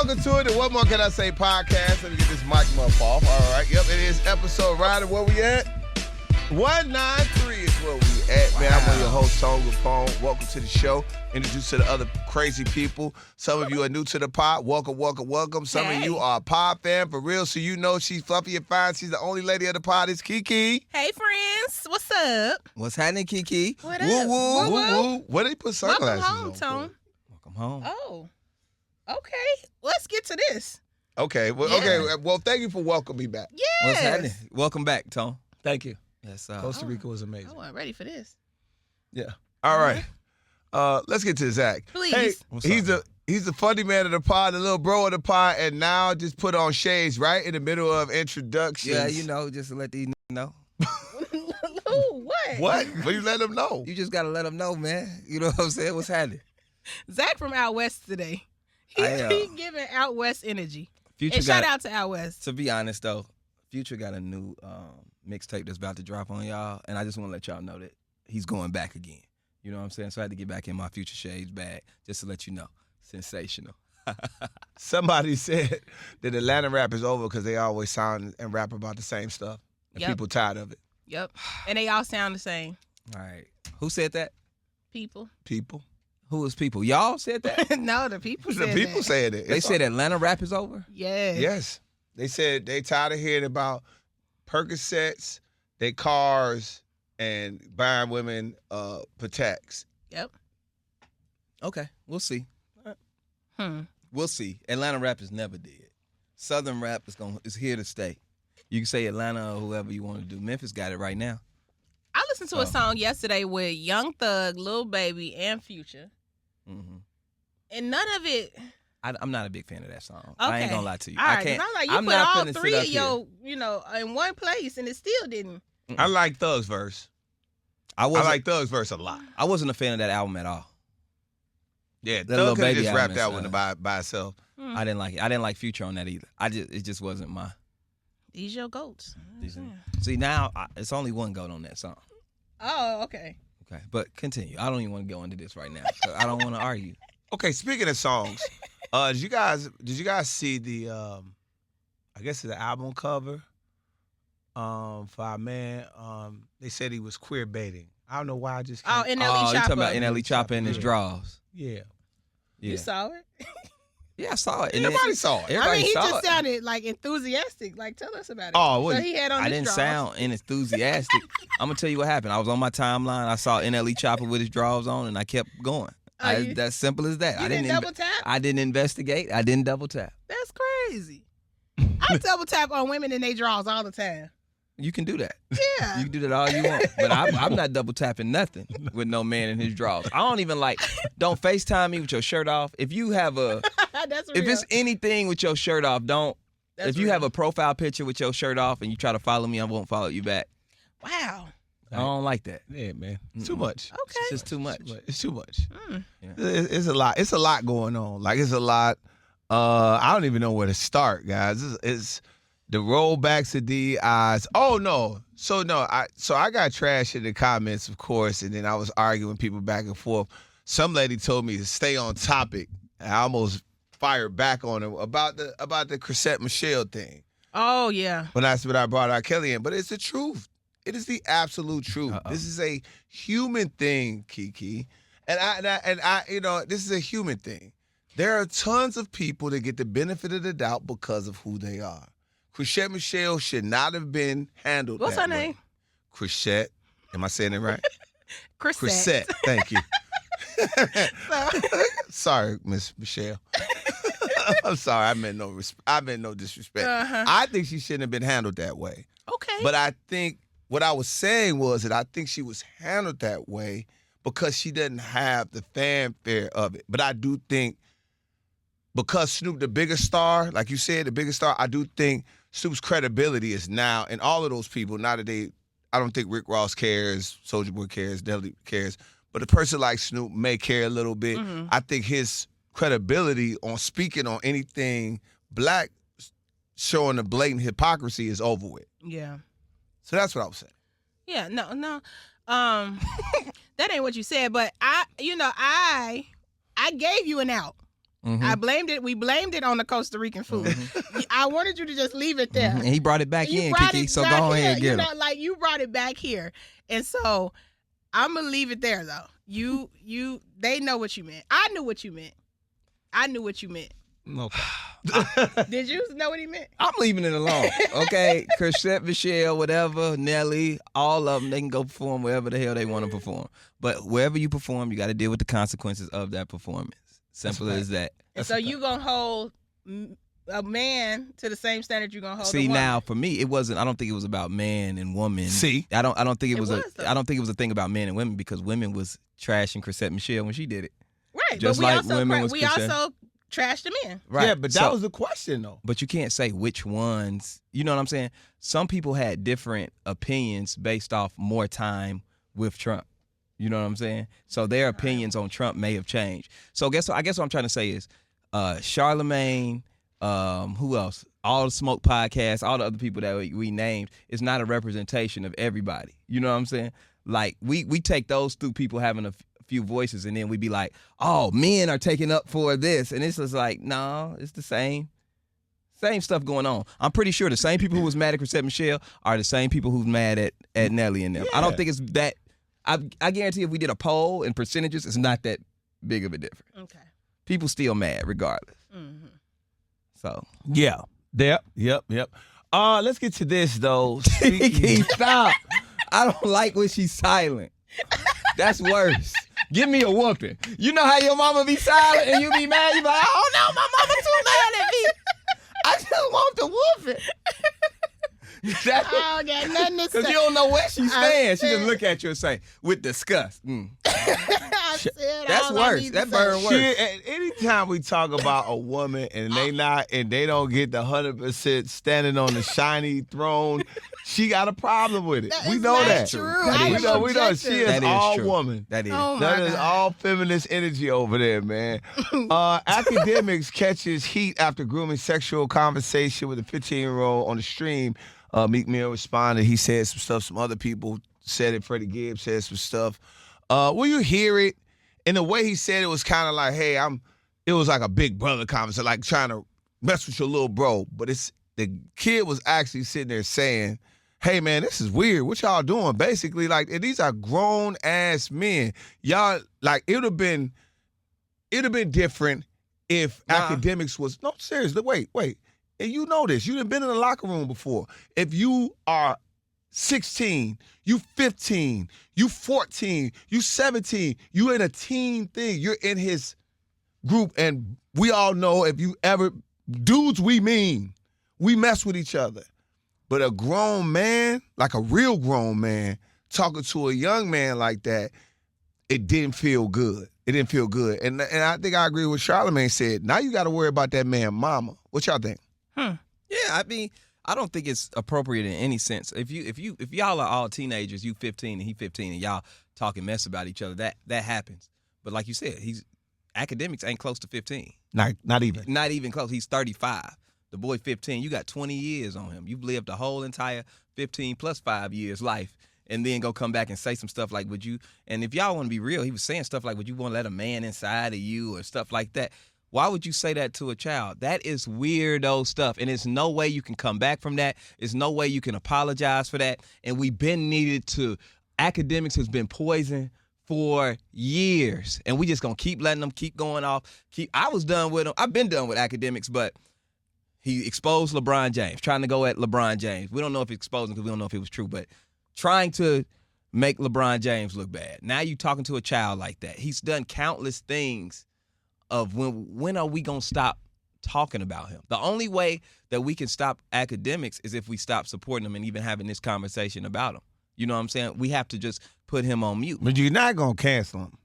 welcome to it. And what more can I say podcast? Let me get this mic muff off. All right. Yep, it is episode rider. Where we at? 193 is where we at, man. I'm one of your hosts, Kapone. Welcome to the show. Introduce to the other crazy people. Some of you are new to the pod. Welcome. Some of you are a pod fan for real, so you know she's fluffy and fine. She's the only lady of the pod. It's KeKe. Hey, friends. What's up? What's happening, KeKe? What up? Woo. What did he put sunglasses Welcome home, on? Tone. Welcome home. Oh, okay. Let's get to this. Okay. Well, thank you for welcoming me back. Yes. What's happening? Welcome back, Tone. Thank you. Yes, Costa Rica was amazing. I wasn't ready for this. Yeah. All right. Let's get to Zach. Please. Hey, he's the funny man of the pod, the little bro of the pod, and now just put on shades right in the middle of introductions. Yeah, you know, just to let these know. What? What? What you let them know? You just got to let them know, man. You know what I'm saying? What's happening? Zach from Out West today. He's giving Out West energy. Future And shout out to Out West. To be honest, though, Future got a new mixtape that's about to drop on y'all, and I just want to let y'all know that he's going back again. You know what I'm saying? So I had to get back in my Future Shades bag just to let you know. Sensational. Somebody said that Atlanta rap is over because they always sound and rap about the same stuff. And Yep. people tired of it. Yep. And they all sound the same. All right. Who said that? People. People. Who was people? Y'all said that? No, the people The said people that. said it. They said Atlanta rap is over? Yes. Yes. They said they tired of hearing about Percocets, their cars, and buying women Pateks. Yep. Okay. We'll see. Hmm. We'll see. Atlanta rap is never dead. Southern rap is here to stay. You can say Atlanta or whoever you want to do. Memphis got it right now. I listened to a song yesterday with Young Thug, Lil Baby, and Future. Mm-hmm. And none of it. I'm not a big fan of that song. Okay. I ain't gonna lie to you. All right, I can't. 'cause I'm like, I'm you not put all finna sit three up of your, in one place, and it still didn't. I like Thug's verse. I like Thug's verse a lot. I wasn't a fan of that album at all. Yeah, That Lil Thug could have Baby just rapped album that is, one by itself. I didn't like it. I didn't like Future on that either. It just wasn't my. These your goats. See now, it's only one goat on that song. Oh, okay. Okay, but continue. I don't even want to go into this right now. I don't want to argue. Okay, speaking of songs, did you guys see the I guess it's the album cover for our man? They said he was queer baiting. I don't know why I just Oh, can't. NLE Oh, you Chopper. talking about NLE Chopper in his Yeah. draws? Yeah. Yeah. You saw it? Yeah, I saw it. And Everybody saw it. Everybody he saw just it. sounded like enthusiastic. Like, tell us about it. Oh, what so do he had on I his didn't drawers. sound enthusiastic. I'm gonna tell you what happened. I was on my timeline. I saw NLE Chopper with his drawers on, and I kept going. That's simple as that. You I didn't double tap? I didn't investigate. I didn't double tap. That's crazy. I double tap on women in their drawers all the time. You can do that. Yeah. You can do that all you want. But I'm not double tapping nothing with no man in his drawers. I don't even don't FaceTime me with your shirt off. If you have That's real. if it's anything with your shirt off, don't. That's if you real. have a profile picture with your shirt off and you try to follow me, I won't follow you back. Wow. I don't like that. Yeah, man. Too much. Okay. It's just too much. It's too much. Yeah. It's a lot. It's a lot going on. Like, it's a lot. I don't even know where to start, guys. It's the rollbacks of DEIs. Oh no. So I got trash in the comments, of course, and then I was arguing with people back and forth. Some lady told me to stay on topic. I almost fired back on her about the Chrisette Michelle thing. Oh, yeah. But that's what I brought R. Kelly in. But it's the truth. It is the absolute truth. Uh-oh. This is a human thing, KeKe. And I, this is a human thing. There are tons of people that get the benefit of the doubt because of who they are. Chrisette Michelle should not have been handled What's that her way. name? Chrisette. Am I saying it right? Chrisette. Chrisette. Thank you. So, Sorry, Miss Michelle. I'm sorry. I meant no disrespect. Uh-huh. I think she shouldn't have been handled that way. okay. But I think what I was saying was that I think she was handled that way because she doesn't have the fanfare of it. But I do think because Snoop, the biggest star, like you said, the biggest star, I do think Snoop's credibility is now, and all of those people, I don't think Rick Ross cares, Soulja Boy cares, Deli cares, but a person like Snoop may care a little bit. Mm-hmm. I think his credibility on speaking on anything black, showing the blatant hypocrisy is over with. yeah. So that's what I was saying. Yeah, no. That ain't what you said, but I gave you an out. Mm-hmm. We blamed it on the Costa Rican food. Mm-hmm. I wanted you to just leave it there. And he brought it back in, KeKe, so go ahead and get it. Like you brought it back here. And so I'm going to leave it there, though. They know what you meant. I knew what you meant. Okay. Did you know what he meant? I'm leaving it alone. Okay, Chrisette, Michelle, whatever, Nelly, all of them, they can go perform wherever the hell they want to perform. But wherever you perform, you got to deal with the consequences of that performance. Simple as that. And so you going to hold a man to the same standard you're going to hold a woman. woman. Now, for me, it wasn't. I don't think it was about man and woman. I don't think it was I don't think it was a thing about men and women, because women was trashing Chrisette Michelle when she did it. Right. Just but we also trashed them in. Right. Yeah, but that was the question, though. But you can't say which ones. You know what I'm saying? Some people had different opinions based off more time with Trump. You know what I'm saying? So their opinions on Trump may have changed. So I guess what I'm trying to say is Charlemagne, who else? All the Smoke podcasts, all the other people that we named is not a representation of everybody. You know what I'm saying? Like we take those through people having a few voices, and then we be like, oh, men are taking up for this. And it's just like, no, it's the same stuff going on. I'm pretty sure the same people who was mad at Chrisette Michelle are the same people who's mad at Nelly and them. Yeah. I don't think it's that. I guarantee if we did a poll in percentages, it's not that big of a difference. Okay. People still mad regardless. Mm-hmm. So. Yeah. Yep. Let's get to this, though. Stop. I don't like when she's silent. That's worse. Give me a whooping. You know how your mama be silent and you be mad? You be like, oh no, my mama too mad at me. I just want the whooping. I don't got nothing to say. Because you don't know where she stands. She just look at you and say, with disgust. That's worse. That burn worse. Anytime we talk about a woman and they don't get the 100% standing on the shiny throne, she got a problem with it. We know that. True. We know she is all woman. That is. That is all feminist energy over there, man. Akademiks catches heat after grooming sexual conversation with a 15-year-old on the stream. Meek Mill responded. He said some stuff. Some other people said it. Freddie Gibbs said some stuff. Will you hear it? And the way he said it was kind of like, hey, it was like a big brother conversation, like trying to mess with your little bro. But the kid was actually sitting there saying, hey, man, this is weird. What y'all doing? Basically, like, these are grown-ass men. Y'all, like, it would have been different if Akademiks was, no, seriously, wait. And you know this. You done been in the locker room before. If you are 16, you 15, you 14, you 17, you in a teen thing, you're in his group, and we all know if you ever, dudes we mess with each other. But a grown man, like a real grown man, talking to a young man like that, it didn't feel good. And I think I agree with what Charlemagne said. Now you got to worry about that man mama. What y'all think? Yeah, I mean, I don't think it's appropriate in any sense. If y'all are all teenagers, you 15 and he 15, and y'all talking mess about each other, that happens. But like you said, Akademiks ain't close to 15. Not even. Not even close. He's 35. The boy 15. You got 20 years on him. You've lived the whole entire 15 plus 5 years life, and then go come back and say some stuff like, would you? And if y'all want to be real, he was saying stuff like, would you want to let a man inside of you, or stuff like that. Why would you say that to a child? That is weirdo stuff, and there's no way you can come back from that. There's no way you can apologize for that, and we've been needed to. Akademiks has been poisoned for years, and we just gonna keep letting them keep going off. I was done with him. I've been done with Akademiks, but he exposed LeBron James, trying to go at LeBron James. We don't know if he exposed him because we don't know if it was true, but trying to make LeBron James look bad. Now you talking to a child like that. He's done countless things. Of when are we going to stop talking about him? The only way that we can stop Akademiks is if we stop supporting him and even having this conversation about him. You know what I'm saying? We have to just put him on mute. But you're not going to cancel him.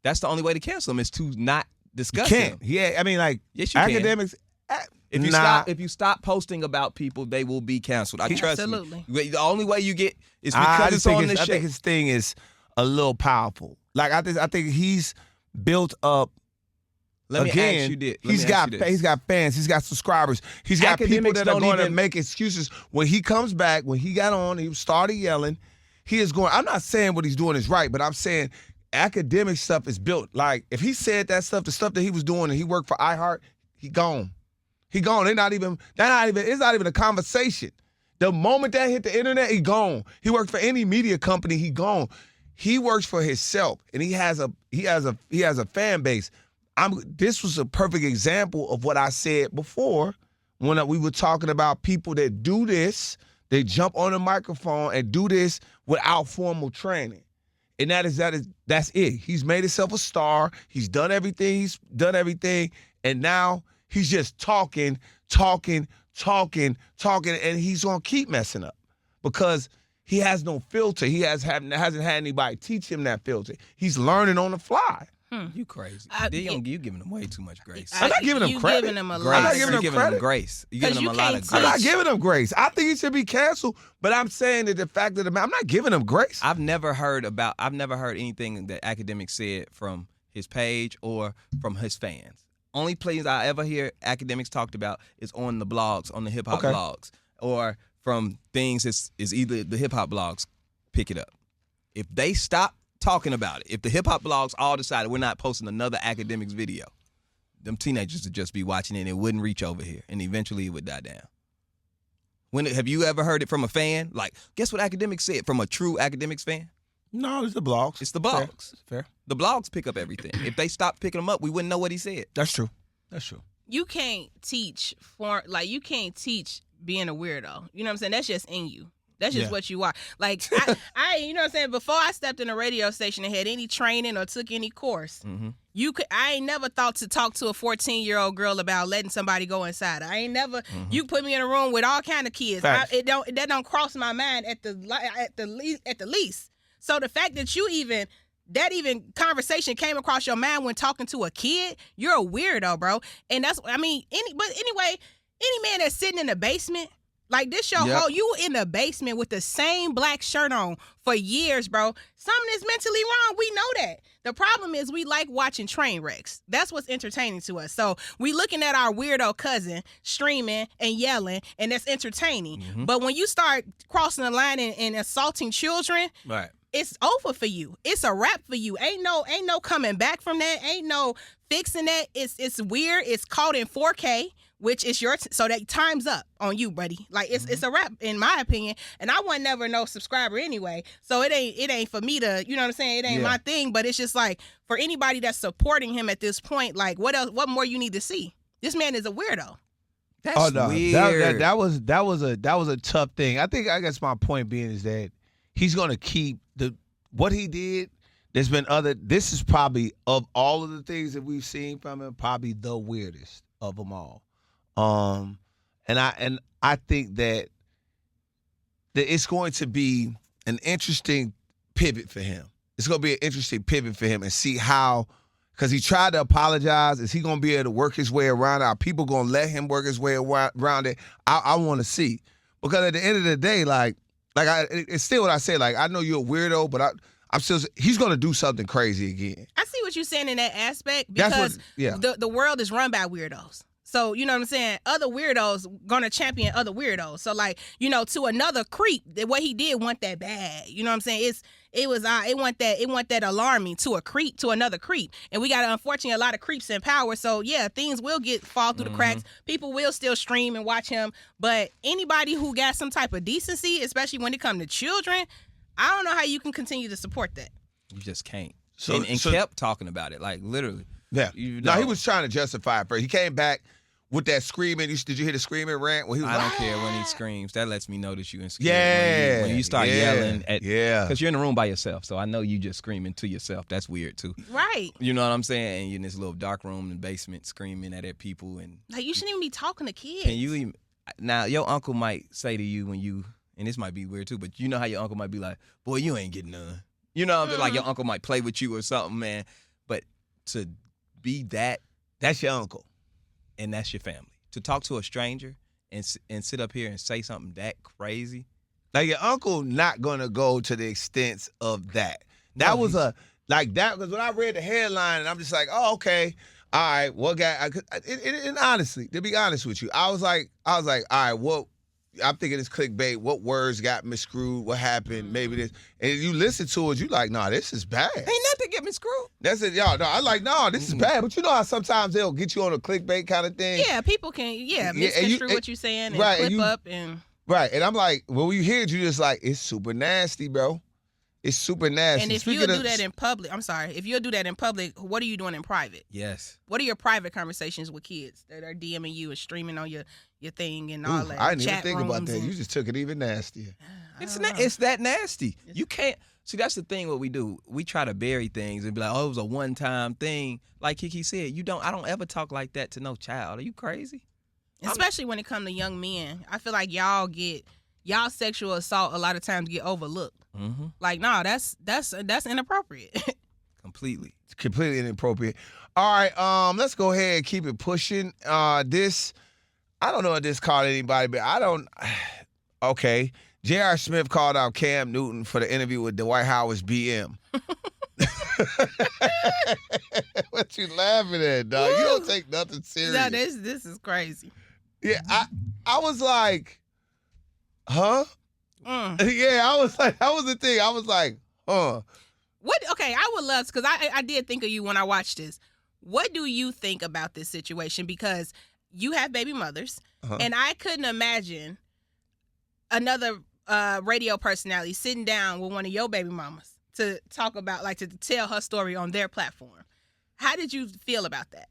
That's the only way to cancel him, is to not discuss you can't. him. Yeah, I mean, like, yes, you Akademiks. If you stop posting about people, they will be canceled. I trust Absolutely. Me. The only way you get is because it's on this shit. I think his thing is a little powerful. Like, I think he's built up. He's got fans. He's got subscribers. He's got people that are going to make excuses. When he comes back, when he got on, he started yelling. He is going. I'm not saying what he's doing is right, but I'm saying academic stuff is built. Like, if he said that stuff, the stuff that he was doing, and he worked for iHeart, he gone. He gone. It's not even a conversation. The moment that hit the internet, he gone. He worked for any media company, he gone. He works for himself, and he has a fan base. This was a perfect example of what I said before when we were talking about people that do this. They jump on a microphone and do this without formal training. And that's it. He's made himself a star. He's done everything. And now he's just talking, and he's going to keep messing up because he has no filter. He hasn't had anybody teach him that filter. He's learning on the fly. You crazy. You giving him way too much grace. I'm not giving him credit. Giving him a Grace. lot. I'm not giving him credit. Grace. You're giving him a lot of grace. I'm not giving him grace. I think he should be canceled, but I'm saying that the fact of the matter, I'm not giving him grace. I've never heard anything that Akademiks said from his page or from his fans. Only plays I ever hear Akademiks talked about is on the blogs, on the hip hop blogs, or from things is either the hip hop blogs pick it up. If they stop talking about it, if the hip hop blogs all decided we're not posting another Akademiks video, them teenagers would just be watching it and it wouldn't reach over here, and eventually it would die down. Have you ever heard it from a fan? Like, guess what Akademiks said from a true Akademiks fan? No, it's the blogs. It's the blogs. Fair. The blogs pick up everything. If they stopped picking them up, we wouldn't know what he said. That's true. You can't teach you can't teach being a weirdo. You know what I'm saying? That's just in you. That's just what you are. Like, I you know what I'm saying? Before I stepped in a radio station and had any training or took any course, I ain't never thought to talk to a 14-year-old girl about letting somebody go inside her. I ain't never. You put me in a room with all kind of kids. That don't cross my mind at the least. So the fact that that conversation came across your mind when talking to a kid, you're a weirdo, bro. And anyway, any man that's sitting in the basement. Like, this you in the basement with the same black shirt on for years, bro. Something is mentally wrong. We know that. The problem is we like watching train wrecks. That's what's entertaining to us. So we looking at our weirdo cousin streaming and yelling, and that's entertaining. But when you start crossing the line and assaulting children, right, it's over for you. It's a wrap for you. Ain't no coming back from that. Ain't no fixing that. It's weird. It's caught in 4K. Which is so that time's up on you, buddy. Like, it's a wrap, in my opinion. And I wasn't never no subscriber anyway, so it ain't for me to, you know what I'm saying? It ain't my thing. But it's just like, for anybody that's supporting him at this point, like, what else? What more you need to see? This man is a weirdo. That's weird. That was a tough thing. I guess my point being is that he's gonna keep what he did. There's been this is probably, of all of the things that we've seen from him, probably the weirdest of them all. And I think that it's going to be an interesting pivot for him. It's going to be an interesting pivot for him and see how, because he tried to apologize. Is he going to be able to work his way around it? Are people going to let him work his way around it? I want to see, because at the end of the day, it's still what I say. Like, I know you're a weirdo, but I'm still. He's going to do something crazy again. I see what you're saying in that aspect, because the world is run by weirdos. So, you know what I'm saying? Other weirdos gonna champion other weirdos. So, like, you know, to another creep, what he did wasn't that bad. You know what I'm saying? It wasn't that alarming to a creep, to another creep. And we got, unfortunately, a lot of creeps in power. So, yeah, things will fall through the cracks. People will still stream and watch him. But anybody who got some type of decency, especially when it comes to children, I don't know how you can continue to support that. You just can't. So kept talking about it, like, literally. Yeah. No, he was trying to justify it first. He came back with that screaming. Did you hear the screaming rant? When he was I don't care when he screams. That lets me know that you insecure. Yeah. When you start yelling at, because you're in the room by yourself. So I know you just screaming to yourself. That's weird too. Right. You know what I'm saying? And you're in this little dark room in the basement screaming at people, and like, you shouldn't even be talking to kids. Can you even? Now your uncle might say to you when you, and this might be weird too, but you know how your uncle might be like, "Boy, you ain't getting none." You know what I'm saying? Like, your uncle might play with you or something, man. But to be that's your uncle, and that's your family. To talk to a stranger and sit up here and say something that crazy, like, your uncle not gonna go to the extent of that. That was because when I read the headline, and I'm just like, oh, okay, all right, what guy? And honestly, to be honest with you, I was like, all right, well, I'm thinking it's clickbait. What words got miscrewed? What happened? Maybe this. And you listen to it, you like, nah, this is bad. Ain't nothing get miscrewed. That's it, y'all. No, I like, nah, this is bad. But you know how sometimes they'll get you on a clickbait kind of thing? Yeah, people can, misconstrue what you're saying and right, clip up and. Right, and I'm like, when you hear it, you just like, it's super nasty, bro. It's super nasty. And if you'll do that in public, if you'll do that in public, what are you doing in private? Yes. What are your private conversations with kids that are DMing you and streaming on your thing and all that? I didn't even think about rooms that. You just took it even nastier. It's that nasty. You can't. See, that's the thing what we do. We try to bury things and be like, oh, it was a one-time thing. Like KeKe said, I don't ever talk like that to no child. Are you crazy? Especially when it comes to young men. I feel like y'all sexual assault a lot of times get overlooked. Mm-hmm. Like, no, that's inappropriate. Completely inappropriate. All right, let's go ahead and keep it pushing. I don't know if this called anybody, but okay. J.R. Smith called out Cam Newton for the interview with Dwight Howard's BM. What you laughing at, dog? You don't take nothing serious. No, this is crazy. Yeah, I was like, huh? Yeah, I was like, that was the thing. I was like, huh. What? Okay, I would love, because I did think of you when I watched this. What do you think about this situation? Because you have baby mothers, and I couldn't imagine another radio personality sitting down with one of your baby mamas to talk about, like, to tell her story on their platform. How did you feel about that?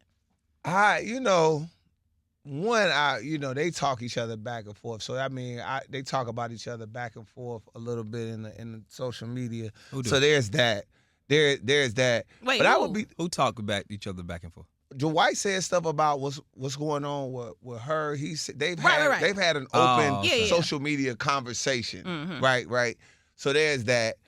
They talk each other back and forth. So, I mean, they talk about each other back and forth a little bit in the social media. So there's that. There's that. Wait, but who talk about each other back and forth? Dwight said stuff about what's going on with her. They've had an Oh, open okay. social media conversation. Mm-hmm. Right. So there's that.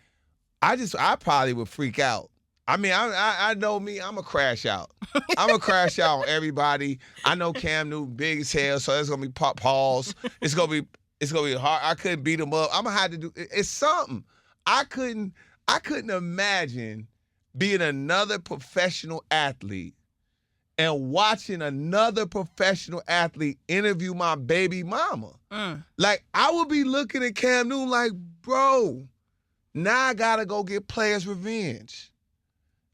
I probably would freak out. I mean, I know me. I'm a crash out. I'm gonna crash out on everybody. I know Cam Newton big as hell, so it's gonna be pause. It's gonna be hard. I couldn't beat him up. I'm gonna have to do. It's something. I couldn't imagine being another professional athlete and watching another professional athlete interview my baby mama. Like, I would be looking at Cam Newton like, bro, now I gotta go get players' revenge.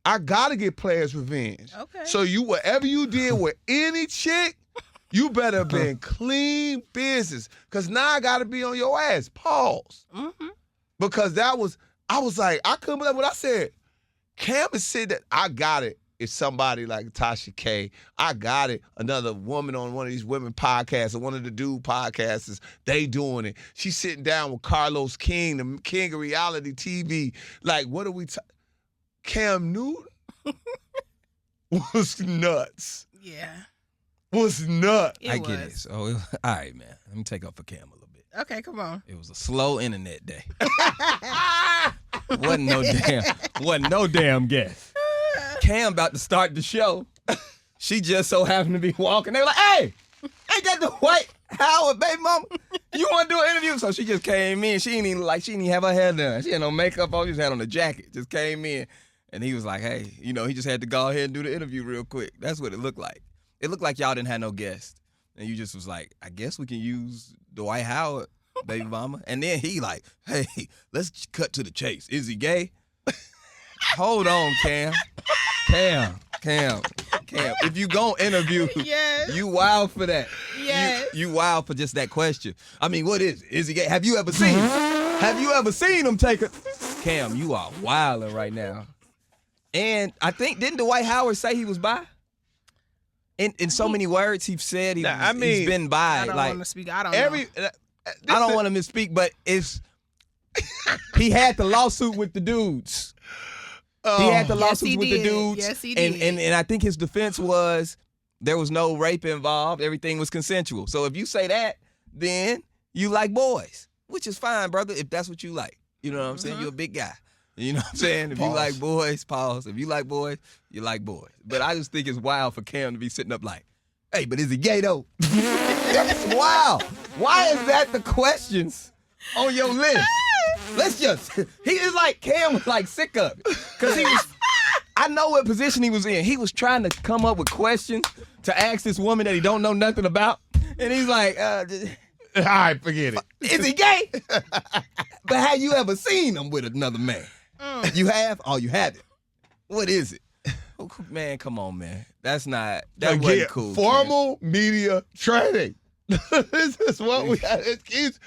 I gotta get players' revenge. Okay. So whatever you did with any chick, you better been clean business. Cause now I gotta be on your ass. Pause. Mm-hmm. Because I was like, I couldn't believe what I said. Cam has said that I got it. It's somebody like Tasha K. I got it. Another woman on one of these women podcasts or one of the dude podcasters, they doing it. She's sitting down with Carlos King, the king of reality TV. Like, what are we Cam Newton was nuts. Yeah. Was nuts. I get it. So, all right, man. Let me take up for Cam a little bit. Okay, come on. It was a slow internet day. Wasn't no damn guess. Cam about to start the show. She just so happened to be walking. They were like, hey, ain't that the Dwight Howard baby mama? You want to do an interview? So she just came in. She didn't even have her hair done. She had no makeup on. She just had on a jacket. Just came in. And he was like, hey, he just had to go ahead and do the interview real quick. That's what it looked like. It looked like y'all didn't have no guest. And you just was like, I guess we can use Dwight Howard, baby mama. And then he like, hey, let's cut to the chase. Is he gay? Hold on, Cam. If you gon' interview, yes. You wild for that. Yes. You wild for just that question. I mean, what is it? Is he gay? Have you ever seen him? Have you ever seen him take a... Cam, you are wilding right now. And I think, didn't Dwight Howard say he was bi? In so many words, he's said he's been bi. I don't want to speak. I don't know. I don't want to misspeak, but he had the lawsuit with the dudes. He had the lawsuits with the dudes. Yes, he did. And I think his defense was there was no rape involved. Everything was consensual. So if you say that, then you like boys, which is fine, brother, if that's what you like. You know what I'm saying? You're a big guy. You know what I'm saying? If you like boys, pause. If you like boys, you like boys. But I just think it's wild for Cam to be sitting up like, hey, but is he gay though? That's wild. Why is that the questions on your list? He is like, Cam was like sick of it. Because I know what position he was in. He was trying to come up with questions to ask this woman that he don't know nothing about. And he's like, All right, forget it. Is he gay? But have you ever seen him with another man? You have? Oh, you haven't. What is it? Man, come on, man. That wasn't cool. Formal media training. This is what we had. It keeps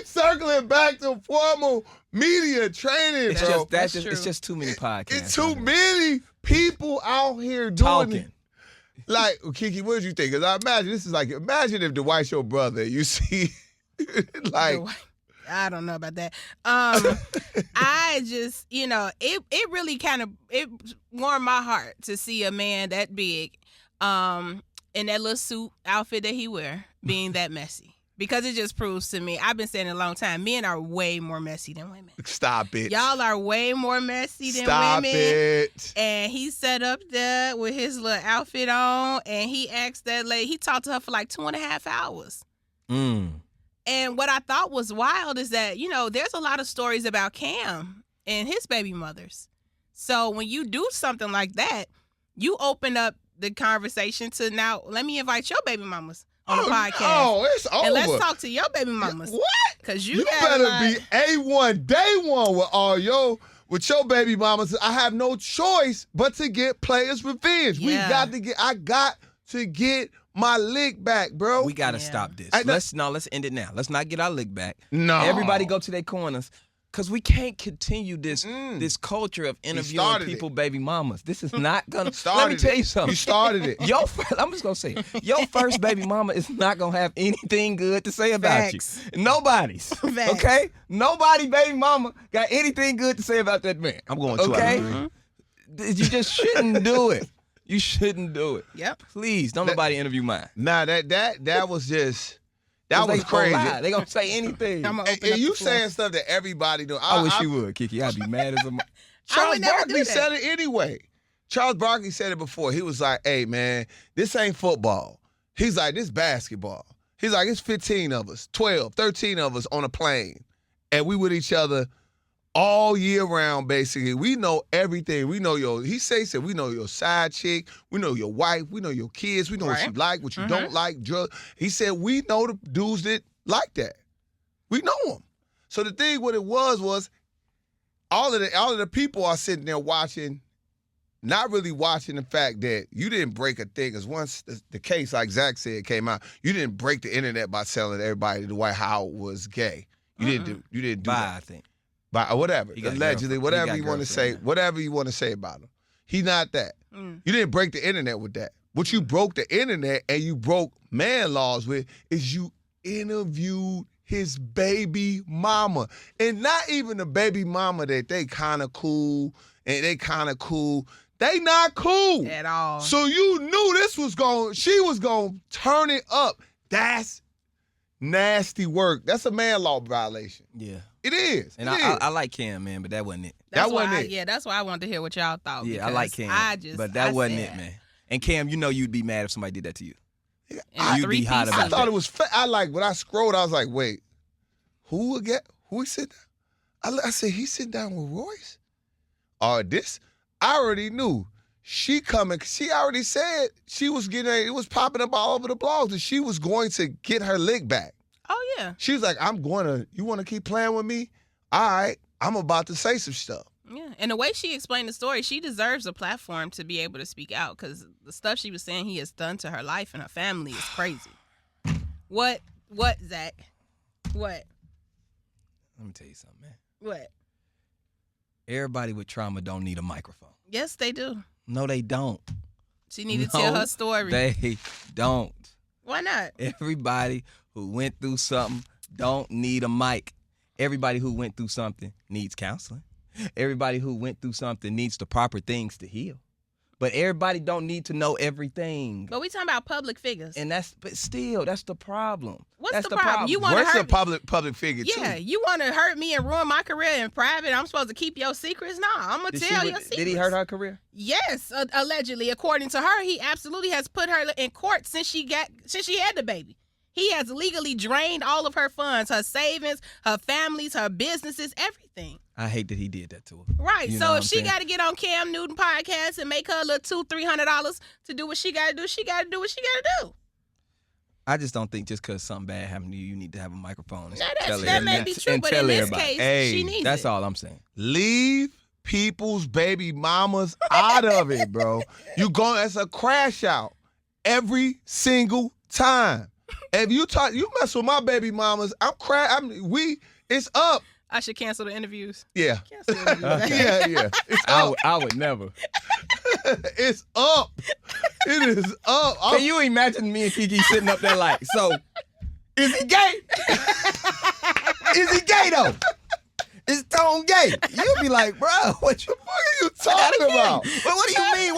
circling back to formal media training, bro. It's just too many podcasts. It's too many people out here doing it. Like, KeKe, what did you think? Because I imagine if Dwight's your brother, you see, like. I don't know about that. I just, it really it warmed my heart to see a man that big, in that little suit outfit that he wear, being that messy. Because it just proves to me, I've been saying it a long time, men are way more messy than women. Stop it. Y'all are way more messy than Stop women. It. And he sat up there with his little outfit on, and he asked that lady, he talked to her for like 2.5 hours. And what I thought was wild is that, there's a lot of stories about Cam and his baby mothers. So when you do something like that, you open up the conversation to now, let me invite your baby mamas on the podcast. Oh, it's over. And let's talk to your baby mamas. What? Because you better be A1, day one with your baby mamas. I have no choice but to get players' revenge. Yeah. I got to get my lick back, bro. We gotta stop this. Let's end it now. Let's not get our lick back. No. Everybody go to their corners. Because we can't continue this culture of interviewing people, baby mamas. This is not going to... Let me tell you something. You started it. I'm just going to say it. Your first baby mama is not going to have anything good to say about you. Nobody's. Facts. Okay? Nobody baby mama got anything good to say about that man. I'm going to. Okay? You just shouldn't do it. You shouldn't do it. Yep. Please, don't nobody interview mine. Nah, that was just... That was crazy. They gonna say anything. And you saying stuff that everybody do. I wish you would, KeKe. I'd be mad as a. Charles Barkley said it anyway. Charles Barkley said it before. He was like, "Hey man, this ain't football." He's like, "This basketball." He's like, "It's 15 of us, 12, 13 of us on a plane, and we with each other all year round. Basically, we know everything. We know He said we know your side chick. We know your wife. We know your kids. We know what you like, what you don't like. Drugs." He said we know the dudes that like that. We know them. So the thing, what it was all of the people are sitting there watching, not really watching the fact that you didn't break a thing. Because once the case, like Zach said, came out, you didn't break the internet by telling everybody Dwight Howard was gay. You didn't do that. I think. By whatever, allegedly, whatever you want to say, whatever you want to say about him. He not that. You didn't break the internet with that. What you broke the internet and you broke man laws with is you interviewed his baby mama. And not even the baby mama that they kind of cool and they kind of cool. They not cool. At all. So you knew she was going to turn it up. That's nasty work. That's a man law violation. Yeah. It is. And I like Cam, man, but that wasn't it. That wasn't it. Yeah, that's why I wanted to hear what y'all thought. Yeah, I like Cam. But that wasn't it, man. And Cam, you'd be mad if somebody did that to you. You'd be hot about it. I thought it was when I scrolled, I was like, wait, who he sit down? I said, he sit down with Royce? Or this? I already knew. She coming, she already said she was it was popping up all over the blogs that she was going to get her lick back. Oh, yeah. She was like, you want to keep playing with me? All right, I'm about to say some stuff. Yeah, and the way she explained the story, she deserves a platform to be able to speak out because the stuff she was saying he has done to her life and her family is crazy. What, Zach? What? Let me tell you something, man. What? Everybody with trauma don't need a microphone. Yes, they do. No, they don't. She need to tell her story. They don't. Why not? Everybody who went through something don't need a mic. Everybody who went through something needs counseling. Everybody who went through something needs the proper things to heal. But everybody don't need to know everything. But we talking about public figures. And that's the problem. What's the problem? You want to hurt me? public figure too. Yeah, you want to hurt me and ruin my career in private? I'm supposed to keep your secrets? No, I'm going to tell your secrets. Did he hurt her career? Yes, allegedly. According to her, he absolutely has put her in court since she had the baby. He has legally drained all of her funds, her savings, her families, her businesses, everything. I hate that he did that to her. Right. So if she got to get on Cam Newton podcast and make her a little $200-300 to do what she got to do, she got to do what she got to do. I just don't think just because something bad happened to you, you need to have a microphone. That may be true, but in this case, she needs That's it. all I'm saying. Leave people's baby mamas out of it, bro. It's a crash out every single time. If you mess with my baby mamas, it's up. I should cancel the interviews. Yeah. Cancel the interviews. Yeah. It's up. I would never. It's up. It is up. Can you imagine me and KeKe sitting up there like, so, is he gay? Is he gay though? Is Tone gay? You'd be like, bro, what the fuck are you talking about? But what do you mean?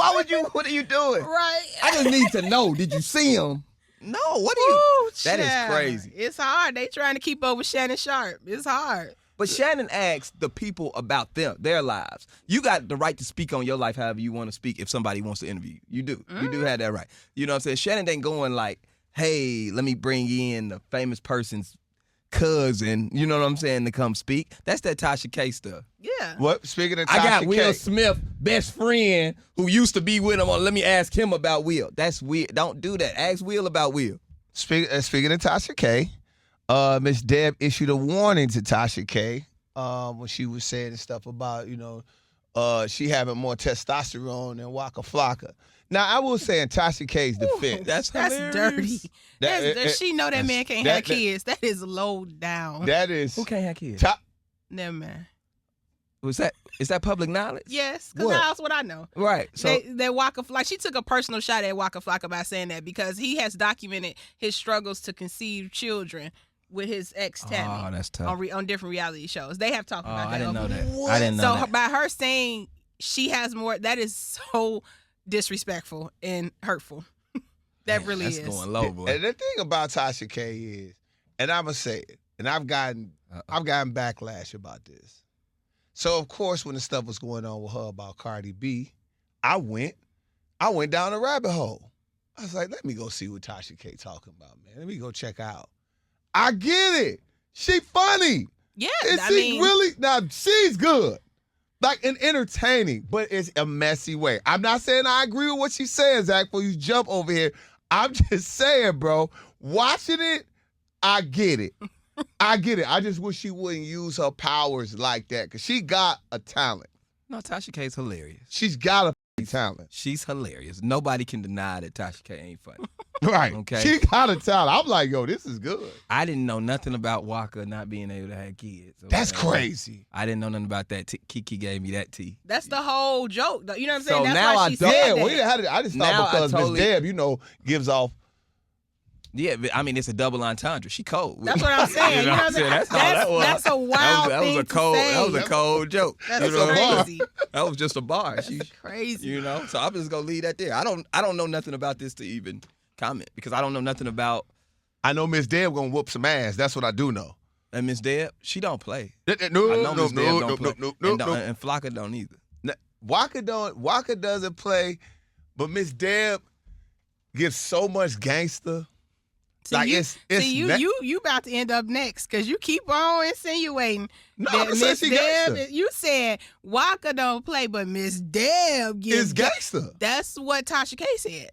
What are you doing? Right. I just need to know, did you see him? No, what do you? Ooh, That is child. crazy. It's hard. They trying to keep up with Shannon Sharp. It's hard. But Shannon asks the people about their lives. You got the right to speak on your life however you want to speak if somebody wants to interview you. You do. You do have that right. You know what I'm saying? Shannon ain't going like, hey, let me bring in the famous person's cousin, you know what I'm saying, to come speak. That's that Tasha K stuff. Yeah. What? Speaking of Tasha I got K. Will Smith, best friend, who used to be with him. Let me ask him about Will. That's weird. Don't do that. Ask Will about Will. Speaking of Tasha K, Miss Deb issued a warning to Tasha K when she was saying stuff about, she having more testosterone than Waka Flocka. Now, I will say in Tasha K's defense. That's dirty. She know that man can't have kids. That is low down. That is. Who can't have kids? Never mind. Is that public knowledge? Yes, because that's what I know. Right. So they Waka Flocka. She took a personal shot at Waka Flocka by saying that because he has documented his struggles to conceive children with his ex Tammy. Oh, that's tough. On different reality shows. They have talked about that. I didn't know that. What? I didn't know that. So by her saying she has more, that is so disrespectful and hurtful. That really that's is. Going low, boy. And the thing about Tasha K is, and I'm gonna say it, and I've gotten backlash about this. So of course, when the stuff was going on with her about Cardi B, I went down a rabbit hole. I was like, let me go see what Tasha K talking about, man. Let me go check out. I get it. She funny. Yeah, she's good. Like, and entertaining, but it's a messy way. I'm not saying I agree with what she says, Zach, before you jump over here. I'm just saying, bro, watching it, I get it. I get it. I just wish she wouldn't use her powers like that, because she got a talent. No, Tasha K is hilarious. She's got a talent. She's hilarious. Nobody can deny that Tasha K ain't funny. Right. Okay. She got a talent. I'm like, yo, this is good. I didn't know nothing about Waka not being able to have kids. Okay? That's crazy. I didn't know nothing about that. KeKe gave me that tea. That's the whole joke. You know what I'm saying? So That's now why I she don't- said Yeah, that. I just Now thought because I totally- Miss Deb, gives off. Yeah, but, I mean, it's a double entendre. She cold. That's what I'm saying. You know what I'm saying? That's all that was. That's a wild that thing was a cold. to say. That was a cold joke. That's You know what I'm crazy. saying? That was just a bar. That's crazy. So I'm just gonna leave that there. I don't know nothing about this to even comment because I don't know nothing about. I know Miss Deb gonna whoop some ass. That's what I do know. And Miss Deb, she don't play. No, I know Miss Deb don't play. no. And Flocka don't either. Waka doesn't play, but Miss Deb gives so much gangster. You about to end up next because you keep on insinuating that Miss Deb. You said Waka don't play, but Miss Deb is gangster. That's what Tasha K said.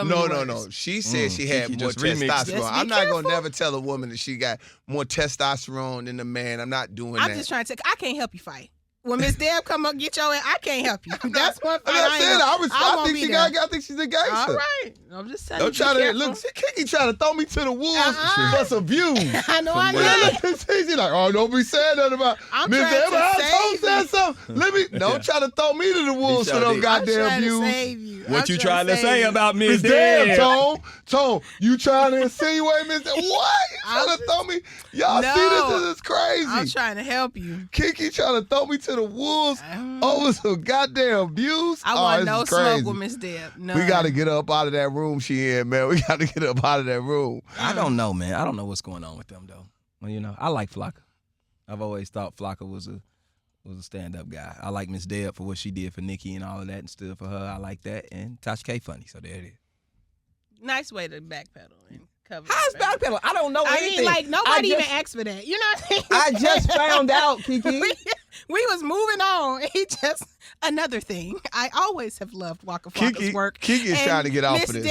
No. She said she had more testosterone. I'm not gonna never tell a woman that she got more testosterone than a man. I'm not doing that. I'm just trying to. I can't help you fight. When Miss Deb come up get your ass, I can't help you. That's one fight. I think she's a gangster. All right, I'm just saying. Don't try to look. KeKe trying to throw me to the wolves for some views. I know. I know. She's like, oh, don't be saying nothing about Miss Deb. I said something. Don't try to throw me to the wolves for those goddamn views. What you trying to say about Miss Deb? Tone, you trying to insinuate Miss Deb? What? You trying to throw me? Y'all see this is crazy. I'm trying to help you. KeKe trying to throw me to the wolves over some goddamn views. I want no smoke with Miss Deb. No. We got to get her up out of that room she in, man. We got to get her up out of that room. I don't know, man. I don't know what's going on with them, though. Well, I like Flocka. I've always thought Flocka was a stand-up guy. I like Miss Deb for what she did for Nikki and all of that and stood for her. I like that. And Tasha K funny, so there it is. Nice way to backpedal and cover. How's backpedal? I don't know anything. I mean, nobody even asked for that. You know what I mean? I just found out, KeKe. We was moving on. He just another thing. I always have loved Waka Flocka's work. KeKe is trying to get off of this. Miss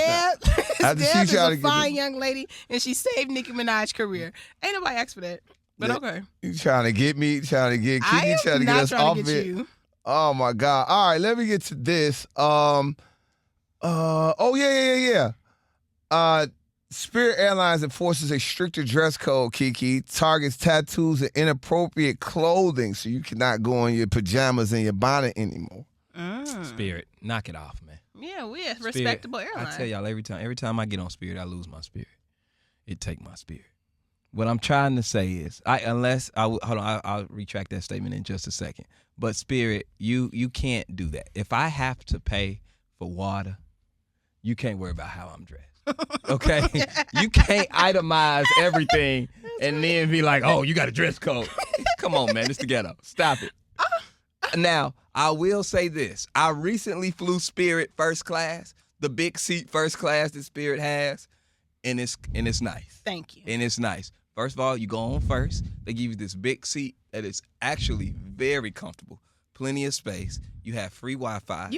Deb is a fine young lady, and she saved Nicki Minaj's career. Ain't nobody asked for that, but okay. You trying to get me? Trying to get KeKe? Trying to get us off it? You. Oh my God! All right, let me get to this. Oh yeah. Spirit Airlines enforces a stricter dress code, KeKe. Targets tattoos and inappropriate clothing, so you cannot go in your pajamas and your bonnet anymore. Spirit, knock it off, man. Yeah, we're a respectable airline. I tell y'all every time I get on Spirit, I lose my spirit. It take my spirit. What I'm trying to say is, I'll retract that statement in just a second. But Spirit, you can't do that. If I have to pay for water, you can't worry about how I'm dressed. Okay? You can't itemize everything and then be like, oh, you got a dress code. Come on, man. It's the ghetto. Stop it. Now, I will say this. I recently flew Spirit first class, the big seat first class that Spirit has, and it's nice. Thank you. And it's nice. First of all, you go on first. They give you this big seat that is actually very comfortable. Plenty of space. You have free Wi-Fi.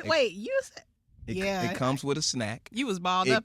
It comes with a snack. You was balled up.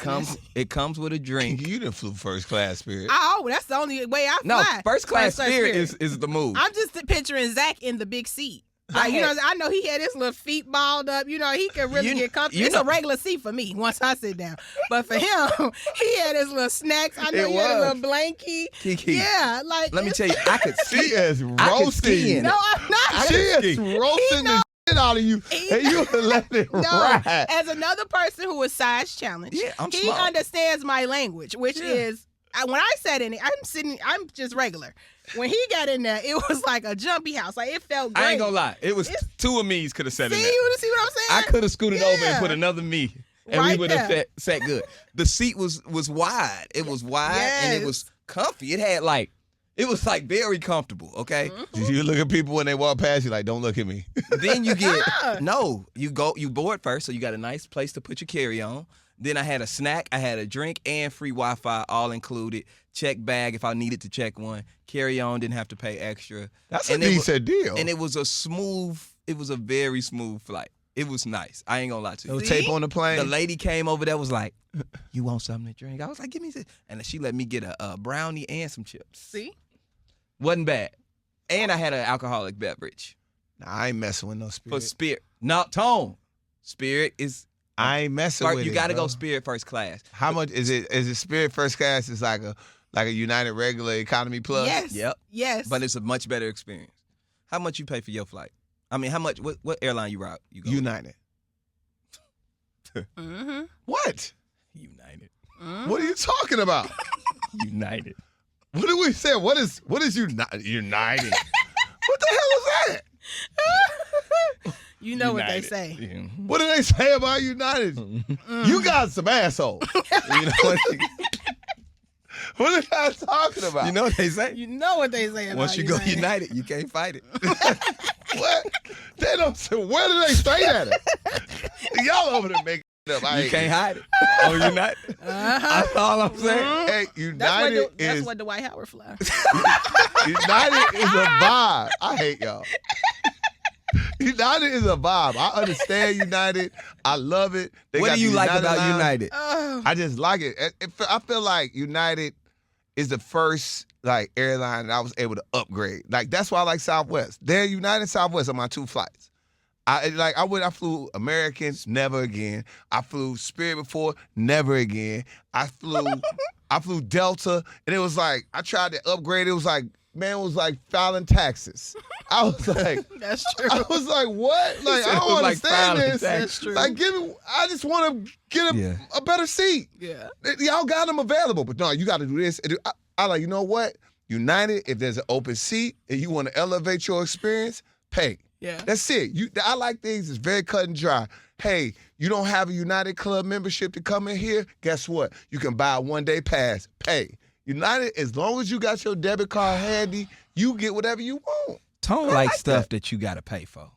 It comes with a drink. You didn't flew first class Spirit. That's the only way I fly. No, first class Spirit is the move. I'm just picturing Zach in the big seat. Like, I know he had his little feet balled up. He could really get comfortable. It's a regular seat for me once I sit down. But for him, he had his little snacks. I know he had a little blankie. KeKe. Yeah, like. Let me tell you, I could ski. She is roasting. No, I'm not. She is roasting the shit out of you. And you let it ride. As another person who is size challenged, he small. Understands my language, which is, when I sat in it, I'm just regular. When he got in there, it was like a jumpy house. Like, it felt great. I ain't gonna lie. It was two of me's could have sat in there. See what I'm saying? I could have scooted over and put another me. And we would have sat good. The seat was wide. It was wide and it was comfy. It was very comfortable, okay? Mm-hmm. You look at people when they walk past you like, don't look at me. Then you you board first, so you got a nice place to put your carry-on. Then I had a snack, I had a drink, and free Wi-Fi all included. Check bag if I needed to check one. Carry on, didn't have to pay extra. That's a decent deal. And it was a very smooth flight. It was nice. I ain't gonna lie to you. No tape on the plane. The lady came over there, was like, you want something to drink? I was like, give me this. And she let me get a brownie and some chips. See? Wasn't bad. And I had an alcoholic beverage. Nah, I ain't messing with no Spirit. For Spirit. No, Tone. Spirit is... I ain't messing with it. You got to go Spirit first class. How much is it? Is it Spirit first class? It's like a United regular economy plus? Yes. Yep. Yes. But it's a much better experience. How much you pay for your flight? I mean, how much? What airline you go United. Mm-hmm. What? United. Mm-hmm. What are you talking about? United. What did we say? What is United? What the hell is that? You know what they say. Yeah. What do they say about United? You got some asshole. You know what? What are you guys talking about? You know what they say? You know what they say about Once you United. go United, you can't fight it. What? They don't say, where do they say that? Y'all over there making it up. You can't hide it. Oh, United? That's all I'm saying. Hey, United that's what Dwight Howard fly. United is a vibe. I hate y'all. United is a vibe. I understand United. I love it. What do you like about United? I just like it. I feel like United is the first airline that I was able to upgrade. That's why I like Southwest. They're United and Southwest are my two flights. I flew American, never again. I flew Spirit before, never again. I flew Delta, and it was like I tried to upgrade. It was like, man, it was like filing taxes. I was like, that's true. I was like, what? I don't understand this. That's true. I just want to get a better seat. Yeah. Y'all got them available, but no, you got to do this. I like, you know what? United, if there's an open seat and you want to elevate your experience, pay. Yeah. That's it. I like things. It's very cut and dry. Hey, you don't have a United Club membership to come in here? Guess what? You can buy a one-day pass. Pay. United, as long as you got your debit card handy, you get whatever you want. Tone like stuff that you got to pay for.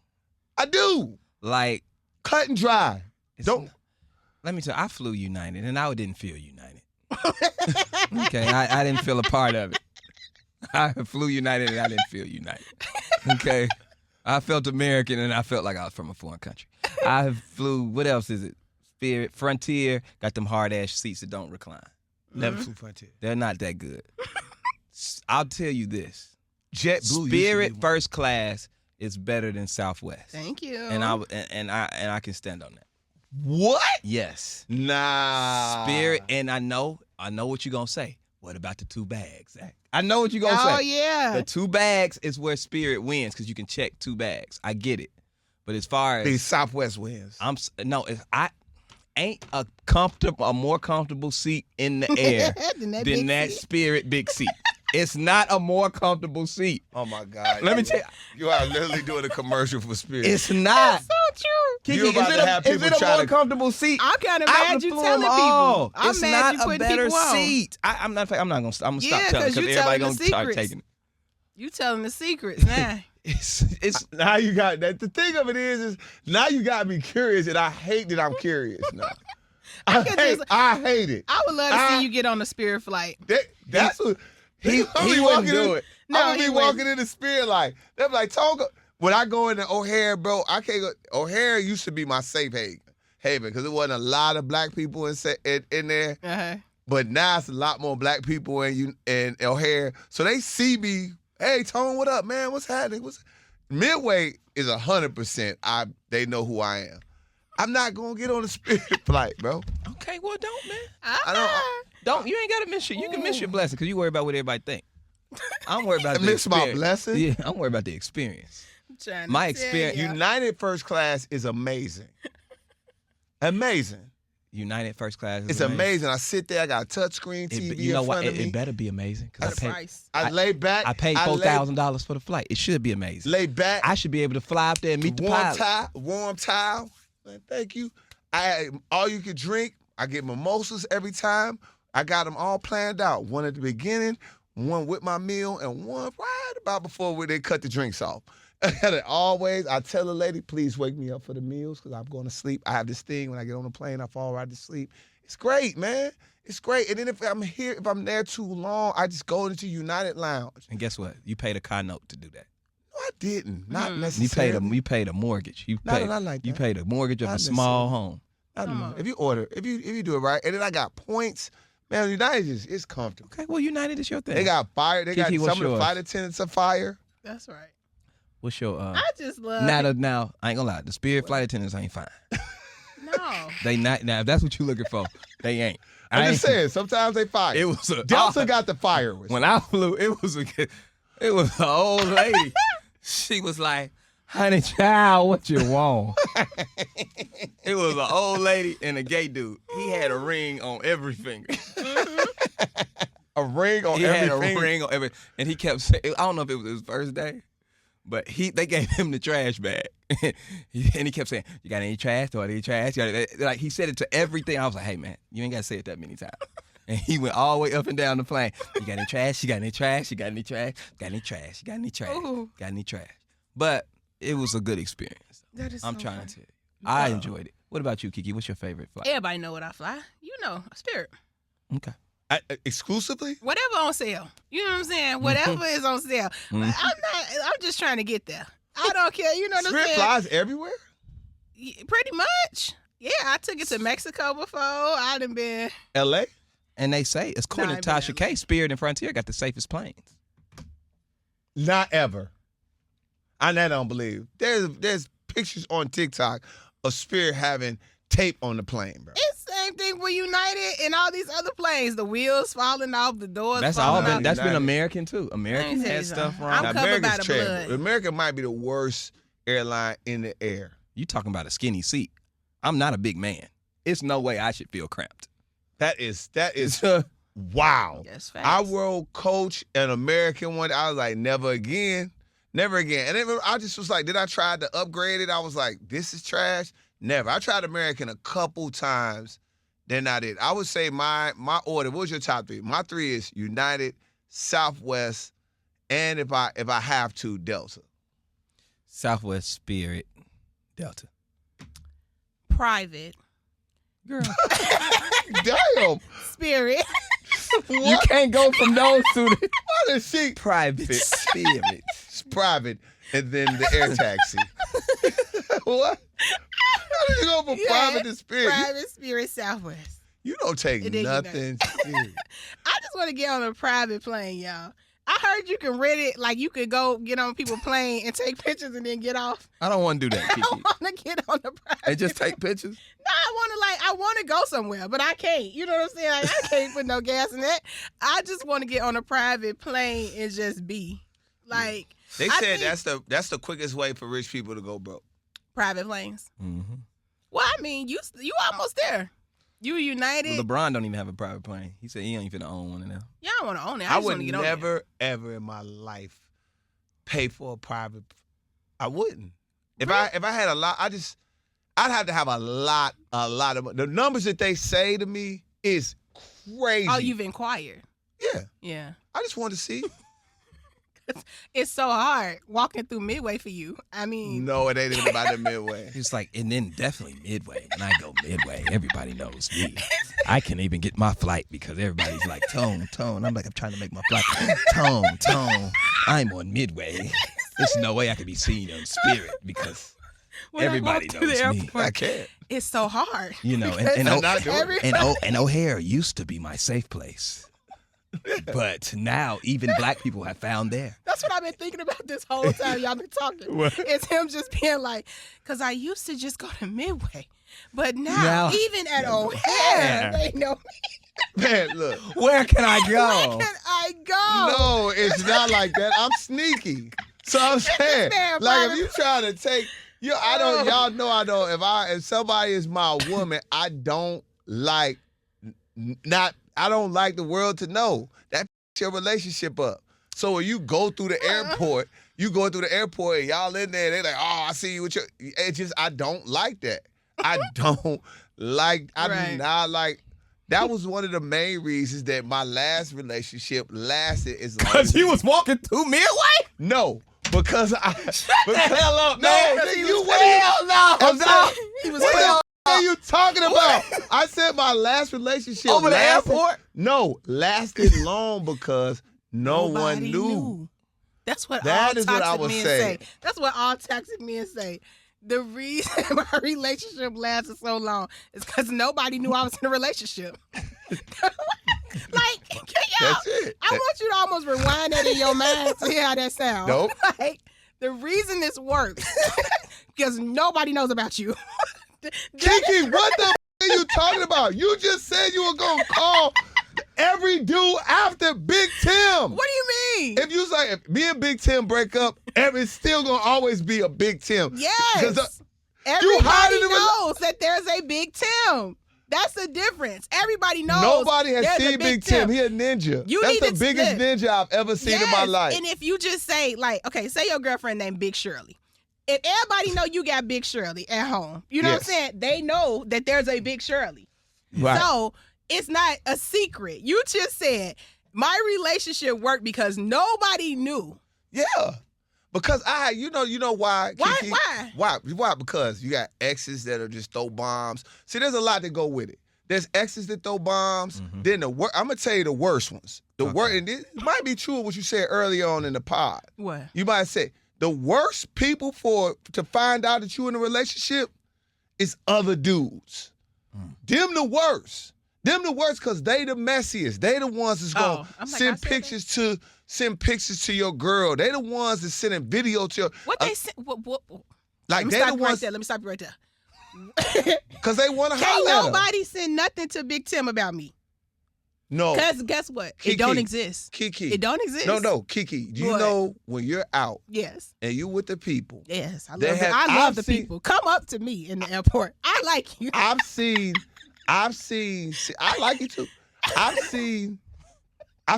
I do. Like. Cut and dry. Let me tell you, I flew United, and I didn't feel United. Okay, I didn't feel a part of it. I flew United, and I didn't feel United. Okay. I felt American, and I felt like I was from a foreign country. I flew, what else is it? Spirit, Frontier, got them hard-ass seats that don't recline. Never flew Frontier. They're not that good. I'll tell you this. JetBlue Spirit first class is better than Southwest. Thank you. And I can stand on that. What? Yes. Nah. Spirit, and I know what you're going to say. What about the 2 bags, Zach? I know what you're going to say. Oh, yeah. The 2 bags is where Spirit wins because you can check 2 bags. I get it. But as far as... The Southwest wins. I ain't a more comfortable seat in the air than that Spirit big seat. It's not a more comfortable seat. Oh, my God. Let me tell you. You are literally doing a commercial for Spirit. It's not. So true. KeKe, You're about to have is people it a try more to- comfortable seat? I'm kind of mad you telling people. I'm mad you putting people on. Seat. I'm not gonna stop Yeah, telling 'cause you because everybody telling gonna the start secrets. taking it. You telling the secrets now. It's Now you got that. The thing of it is now you got me curious, and I hate that I'm curious now. I hate it. I would love to see you get on the Spirit flight. That's what he I'm wouldn't do it. No, I'm gonna he be walking in the Spirit like they're like Tonga. When I go into O'Hare, bro, I can't go. O'Hare used to be my safe haven because there wasn't a lot of black people in there. Uh-huh. But now it's a lot more black people in O'Hare. So they see me, hey, Tone, what up, man? What's happening? Midway is 100%. They know who I am. I'm not going to get on the Spirit flight, bro. Okay, well, don't, man. You ain't got to miss it. You can miss your blessing because you worry about what everybody think. I'm worried about the miss my experience. blessing? Yeah, I'm worried about the experience. My experience. United First Class is amazing. Amazing. United First Class is It's amazing. I sit there, I got a touchscreen TV you know in what? front of me. It better be amazing because I lay back. I paid $4,000 for the flight. It should be amazing. Lay back. I should be able to fly up there and meet the pilot. Warm towel. Man, thank you. All you can drink. I get mimosas every time. I got them all planned out. One at the beginning, one with my meal, and one right about before they cut the drinks off. And always, I tell the lady, please wake me up for the meals because I'm going to sleep. I have this thing when I get on the plane, I fall right to sleep. It's great, man. It's great. And then if I'm there too long, I just go into United Lounge. And guess what? You paid a car note to do that. No, I didn't. Not necessarily. You paid a mortgage. You not like that. You paid a mortgage of Not a small home. I don't know. If you do it right, and then I got points, man, United is comfortable. Okay, well, United is your thing. They got fire. They got KeKe, what's some of the yours? flight attendants are fire. That's right. What's your I just love now I ain't gonna lie, the Spirit flight attendants ain't fine. No. They not now if that's what you looking for, they ain't. I'm just saying, sometimes they fire. It was Delta got the fire. When I flew, it was an old lady. She was like, honey child, what you want? It was an old lady and a gay dude. He had a ring on every finger. A ring on He every had a finger. ring on every, and he kept saying, I don't know if it was his first day, but they gave him the trash bag. And he kept saying, you got any trash? Do I need trash? Like he said it to everything. I was like, hey man, you ain't got to say it that many times. And he went all the way up and down the plane. You got any trash? You got any trash? You got any trash? Got any trash? You got any trash? Ooh. Got any trash? But it was a good experience. That is I'm so trying funny. to tell you. I enjoyed it. What about you, KeKe? What's your favorite flight? Everybody know what I fly. You know, Spirit. Okay. Exclusively? Whatever on sale. You know what I'm saying? Whatever is on sale. I'm just trying to get there. I don't care. You know what I'm Spirit saying? flies everywhere? Pretty much. Yeah, I took it to Mexico before. I done been. L.A.? And they say, according to Tasha K, Spirit and Frontier got the safest planes. Not ever. I don't believe. There's pictures on TikTok of Spirit having tape on the plane, bro. It's the same thing with United and all these other planes. The wheels falling off, the doors That's all falling been. off. That's been United. American too. American Let me tell has you stuff something. wrong. I'm covered by America's the terrible. blood. America might be the worst airline in the air. You talking about a skinny seat? I'm not a big man. It's no way I should feel cramped. That is wow. Yes, facts. I world coach an American one. I was like, never again. Never again. And then I just was like, did I try to upgrade it? I was like, this is trash. Never. I tried American a couple times. Then I did. I would say my order, what was your top three? My three is United, Southwest, and if I have to, Delta. Southwest, Spirit, Delta. Private. Girl, Damn. Spirit. you What? can't go from those to the What is she? private Spirit. It's private. and then the air taxi. What? How do you go from private to Spirit? Private, Spirit, Southwest. You don't take nothing serious. I just want to get on a private plane, y'all. I heard you can rent it, like you could go get on people's plane and take pictures and then get off. I don't want to do that, I KeKe. want to get on the private. And just take pictures? No, I want to go somewhere, but I can't. You know what I'm saying? Like, I can't put no gas in that. I just want to get on a private plane and just be. Like, They said that's the quickest way for rich people to go broke. Private planes. Mm-hmm. Well, I mean, you almost there. You United. Well, LeBron don't even have a private plane. He said he ain't finna own one of them. Yeah, I want to own it. I just would want to get on never, ever in my life pay for a private. I wouldn't. If I had a lot, I'd have to have a lot of. The numbers that they say to me is crazy. Oh, you've inquired. Yeah. Yeah. I just want to see. It's so hard walking through Midway for you. I mean. No, it ain't even about the Midway. It's like, and then definitely Midway. When I go Midway, everybody knows me. I can even get my flight because everybody's like, Tone. I'm like, I'm trying to make my flight. Tone. I'm on Midway. There's no way I could be seen on Spirit because when everybody I walk through the knows me. airport, I can't. It's so hard. You know, and O'Hare used to be my safe place. But now even black people have found there. That's what I've been thinking about this whole time y'all been talking. What? It's him just being like, because I used to just go to Midway. But now even at O'Hare, they know me. Man, look. Where can I go? Where can I go? No, it's not like that. I'm sneaky. So I'm saying, man, like, private- if you trying to take, y'all know I don't. If somebody is my woman, I don't like I don't like the world to know. That your relationship up. So when you go through the airport, and y'all in there, they like, oh, I see you with your. It's just I don't like that. I don't like. I do not like. That was one of the main reasons that my last relationship lasted as long. Because you was walking through Midway? No, because I. Shut the hell up, No, man. He was What the are you talking about? I said my last relationship Over the lasted, airport? No, lasted long because no one Nobody knew. That's what That all is what I toxic was men saying. say. That's what all toxic men say. The reason my relationship lasted so long is because nobody knew I was in a relationship. Like, That's it. I want you to almost rewind that in your mind to hear how that sounds. Nope. Like, the reason this works because nobody knows about you. KeKe, what the are you talking about? You just said you were going to call every dude after Big Tim. What do you mean? If you say, if me and Big Tim break up, it's still going to always be a Big Tim. Yes. You hiding Everybody the knows that there's a Big Tim. That's the difference. Everybody knows. Nobody has there's seen a Big Tim. He a ninja. You That's need the to biggest split. ninja I've ever seen in my life. And if you just say, like, okay, say your girlfriend named Big Shirley. If everybody know you got Big Shirley at home, you know what I'm saying? They know that there's a Big Shirley. Right. So it's not a secret. You just said my relationship worked because nobody knew. Yeah. Because you know why? Why? KeKe? Why? Because you got exes that'll just throw bombs. See, there's a lot that go with it. There's exes that throw bombs. Mm-hmm. Then I'm gonna tell you the worst ones. And it might be true what you said earlier on in the pod. What? You might say the worst people to find out that you in a relationship is other dudes. Them the worst. Them the worst because they the messiest. They the ones that's gonna send pictures to your girl. They the ones that's sending video to your. What they sent? What? Like they the ones. Let me stop you right there. Because they want to Can't holler at her. nobody send nothing to Big Tim about me. No. Because guess what? KeKe. It don't exist. KeKe. It don't exist. No, KeKe. Do you What? know when you're out Yes. and you with the people? Yes. I They love, have- I love I've the seen- people. Come up to me in the airport. I like you. I've seen. I like you too. I've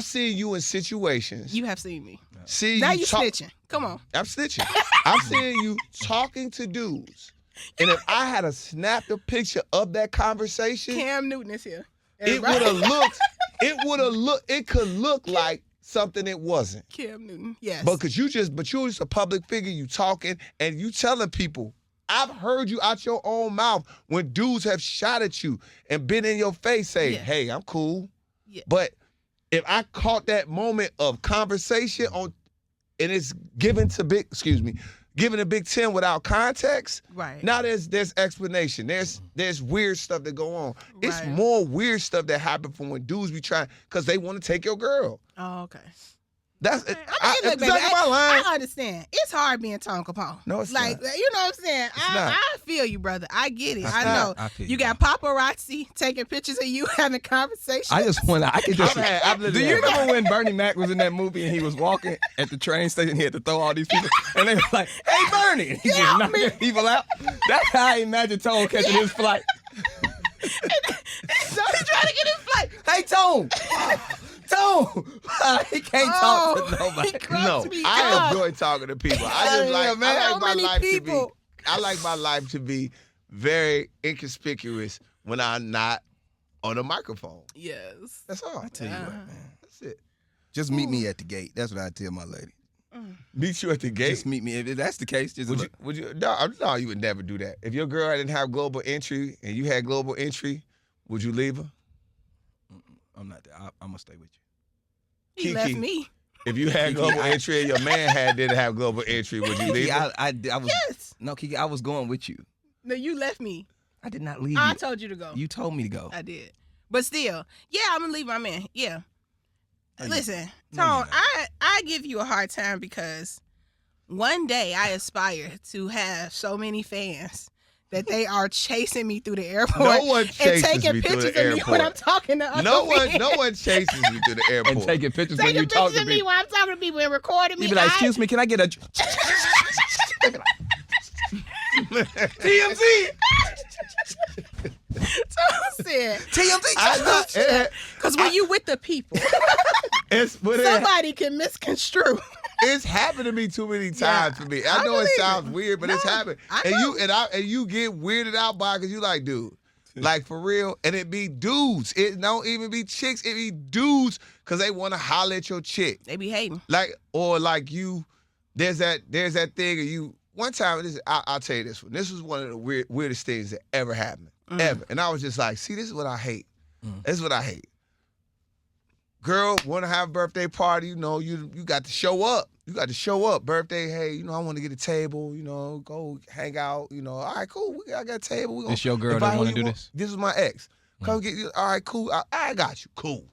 seen you in situations. You have seen me. See Now you you snitching. Come on. I'm snitching. I'm seeing you talking to dudes. And if I had snapped a picture of that conversation, Cam Newton is here. it would have looked, it could look like something it wasn't. Cam Newton. Yes. Because you're just a public figure, you talking and you telling people. I've heard you out your own mouth when dudes have shot at you and been in your face saying, hey, I'm cool. Yeah. But if I caught that moment of conversation on, and it's given to Big Ten without context. Right. Now there's explanation. There's weird stuff that go on. It's Right. more weird stuff that happen from when dudes be trying because they want to take your girl. Oh, okay. That's I mean, look, baby, my line. I understand. It's hard being Tone Kapone. No, it's like, not. you know what I'm saying? not. I feel you, brother. I get it. It's I not. know. I feel You you, got paparazzi taking pictures of you having conversations. I just want to. I could just. I've Do you remember when Bernie Mac was in that movie and he was walking at the train station? He had to throw all these people, and they were like, "Hey, Bernie!" And he just knocked the people out. That's how I imagine Tone catching his flight. So he's trying to get his flight. Hey, Tone! He can't talk to nobody. He crushed No, me I up. enjoy talking to people. I just Yeah, like man. I How like my many life to be. people? I like my life to be very inconspicuous when I'm not on a microphone. Yes. That's all. I tell you what, man. That's it. Just meet me at the gate. That's what I tell my lady. Meet you at the gate. Just meet me. If that's the case, just look. Would you? No, you would never do that. If your girl didn't have global entry and you had global entry, would you leave her? I'm not there. I'm gonna stay with you. He KeKe. left me. If you had KeKe, global entry and your man didn't have global entry, would you leave her? I was Yes. no, KeKe. I was going with you. No, you left me. I did not leave I you. told you to go. You told me to go. I did. But still, yeah, I'm gonna leave my man. Yeah. No, Listen, no, you're Tone, not. I give you a hard time because one day I aspire to have so many fans that they are chasing me through the airport No one and chases taking me through pictures the of me when I'm airport. talking to other No men. one chases me through the airport. And taking pictures when Taking you talk pictures to of me people. when I'm talking to people and recording me. You be like, "Excuse me, can I get a TMZ?" Tone said, TMZ. because when you with the people, But somebody can misconstrue. it's happened to me too many times Yeah, for me. I I know it believe sounds it. weird, but it's No, happened. I And know. you get weirded out by it because you like, dude, like for real. And it be dudes. It don't even be chicks. It be dudes because they want to holler at your chick. They be hating. Like, or like you, there's that thing of you. One time, I'll tell you this one. This was one of the weirdest things that ever happened. Ever. And I was just like, see, this is what I hate. This is what I hate. Girl, want to have a birthday party, you got to show up. You got to show up. Birthday, hey, I want to get a table, go hang out, all right, cool. I got a table. This your girl that want to do this? This is my ex. Come get you. All right, cool. I got you. Cool.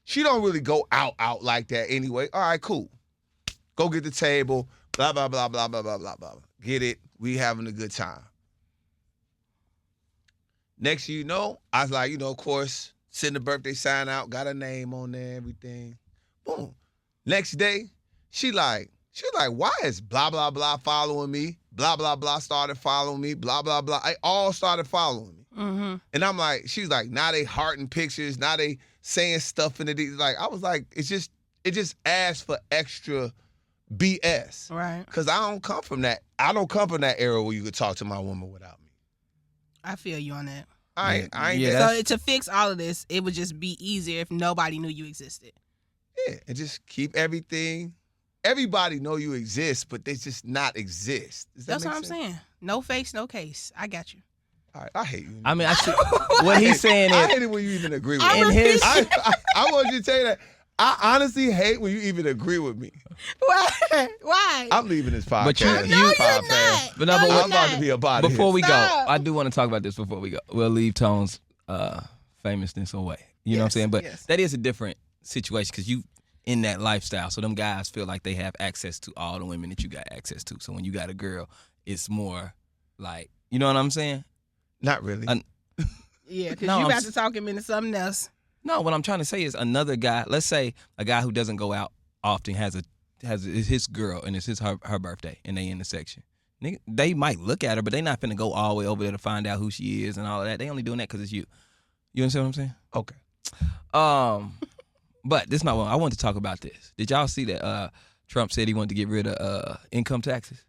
She don't really go out like that anyway. All right, cool. Go get the table. Blah, blah, blah, blah, blah, blah, blah, blah. Get it. We having a good time. Next thing you know, I was like, of course, send the birthday sign out, got her name on there, everything. Boom. Next day, she was like, why is blah, blah, blah following me? Blah, blah, blah started following me. Blah, blah, blah. I all started following me. Mm-hmm. And I'm like, she's like, now they hearting pictures. Now they saying stuff in it. Like, I was like, it just asks for extra BS. Right. Because I don't come from that. I don't come from that era where you could talk to my woman without me. I feel you on that. I ain't Yeah, that. So to fix all of this, it would just be easier if nobody knew you existed. Yeah, and just keep everything. Everybody know you exist, but they just not exist. Does that That's make what I'm sense? saying. No face, no case. I got you. All right, I hate you. I mean, I see what he's saying I is hate it when you even agree with I me. in his. I want you to tell you that. I honestly hate when you even agree with me. Why? Why? I'm leaving this podcast. But you- no, you- you're podcast. not. But no, but you're I'm about to be up out of Before here. we go, Stop. I do want to talk about this before we go. We'll leave Tone's famousness away. You know what I'm Yes, saying? But yes. that is a different situation because you in that lifestyle. So them guys feel like they have access to all the women that you got access to. So when you got a girl, it's more like, you know what I'm saying? Not really. Yeah, because No, you I'm about s- to talk him into something else. No, what I'm trying to say is another guy, let's say a guy who doesn't go out often has is his girl and it's her birthday and they in the section. Nigga, they might look at her, but they not finna go all the way over there to find out who she is and all of that. They only doing that because it's you. You understand what I'm saying? Okay. But this is not one. I want to talk about this. Did y'all see that Trump said he wanted to get rid of income taxes?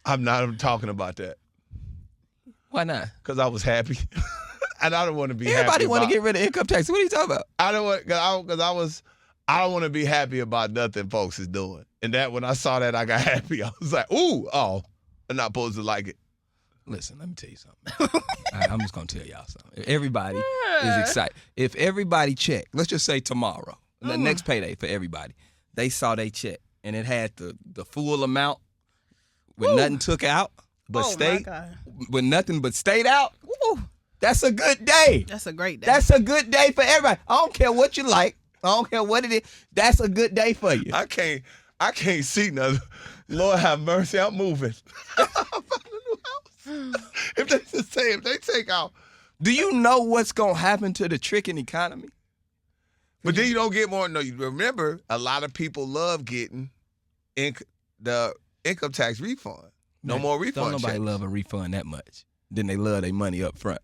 I'm not talking about that Why not? because I was happy. And I don't want to be happy. Everybody want to about- get rid of income taxes. What are you talking about? I don't want because I don't want to be happy about nothing folks is doing. And that when I saw that, I got happy. I was like, I'm not supposed to like it. Listen, let me tell you something. I'm just gonna tell y'all something. Everybody is excited. If everybody check, let's just say tomorrow, the next payday for everybody. They saw they check, and it had the full amount with nothing took out, but with nothing but stayed out. Woo. That's a good day. That's a great day. That's a good day for everybody. I don't care what you like. I don't care what it is. That's a good day for you. I can't see nothing. Lord have mercy, I'm moving. I found a new house. If they take out. Do you know what's gonna happen to the tricking economy? But then you don't get more. No, you remember a lot of people love getting the income tax refund. No more refund. Don't nobody checks. love a refund that much. Then they love their money up front.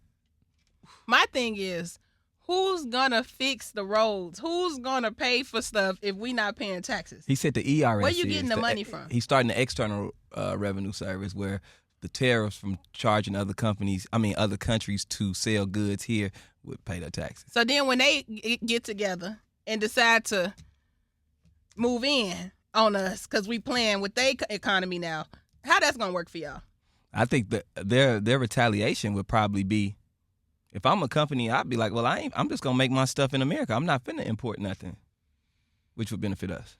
My thing is, who's gonna fix the roads? Who's gonna pay for stuff if we not paying taxes? He said the ERS. Where you getting the money from? He's starting the external revenue service where the tariffs from charging other countries to sell goods here would pay their taxes. So then when they get together and decide to move in on us because we playing with their economy now, how that's gonna work for y'all? I think that their retaliation would probably be, if I'm a company, I'd be like, well, I'm just gonna make my stuff in America. I'm not finna import nothing, which would benefit us.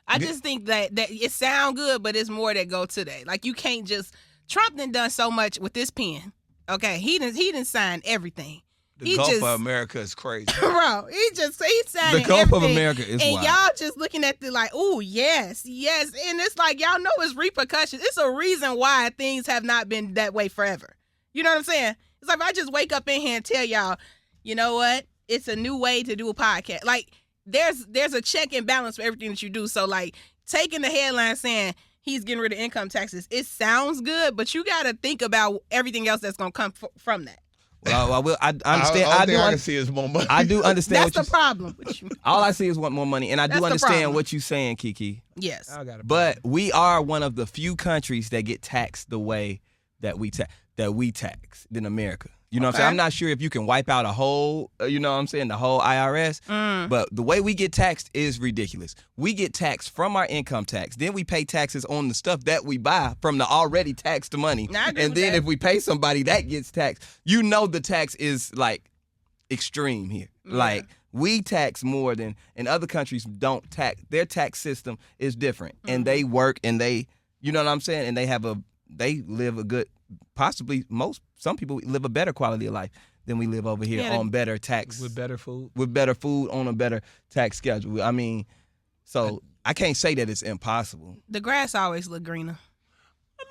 I just think that it sound good, but it's more that go to that. Like you can't just. Trump done so much with this pen. Okay, he didn't sign everything. The Gulf of America is crazy. Bro, he signed the Gulf everything. of America is and wild. y'all just looking at the like, oh yes, and it's like y'all know it's repercussions. It's a reason why things have not been that way forever. You know what I'm saying? It's like if I just wake up in here and tell y'all, you know what? It's a new way to do a podcast. Like there's a check and balance for everything that you do. So like taking the headline saying he's getting rid of income taxes, it sounds good, but you got to think about everything else that's going to come from that. Well, I understand. I can see is more money. I do understand. That's the problem. All I see is want more money, and I do understand what you're saying, KeKe. Yes. But we are one of the few countries that get taxed the way that we tax in America. You know what I'm saying? I'm not sure if you can wipe out a whole, you know what I'm saying, the whole IRS. But the way we get taxed is ridiculous. We get taxed from our income tax. Then we pay taxes on the stuff that we buy from the already taxed money. And then if we pay somebody, that gets taxed. You know the tax is like extreme here. Yeah. Like we tax more than, and other countries don't tax. Their tax system is different. And they work and they, you know what I'm saying? And they live a good, possibly some people live a better quality of life than we live over here on better tax. With better food on a better tax schedule. I mean, so I can't say that it's impossible. The grass always look greener. I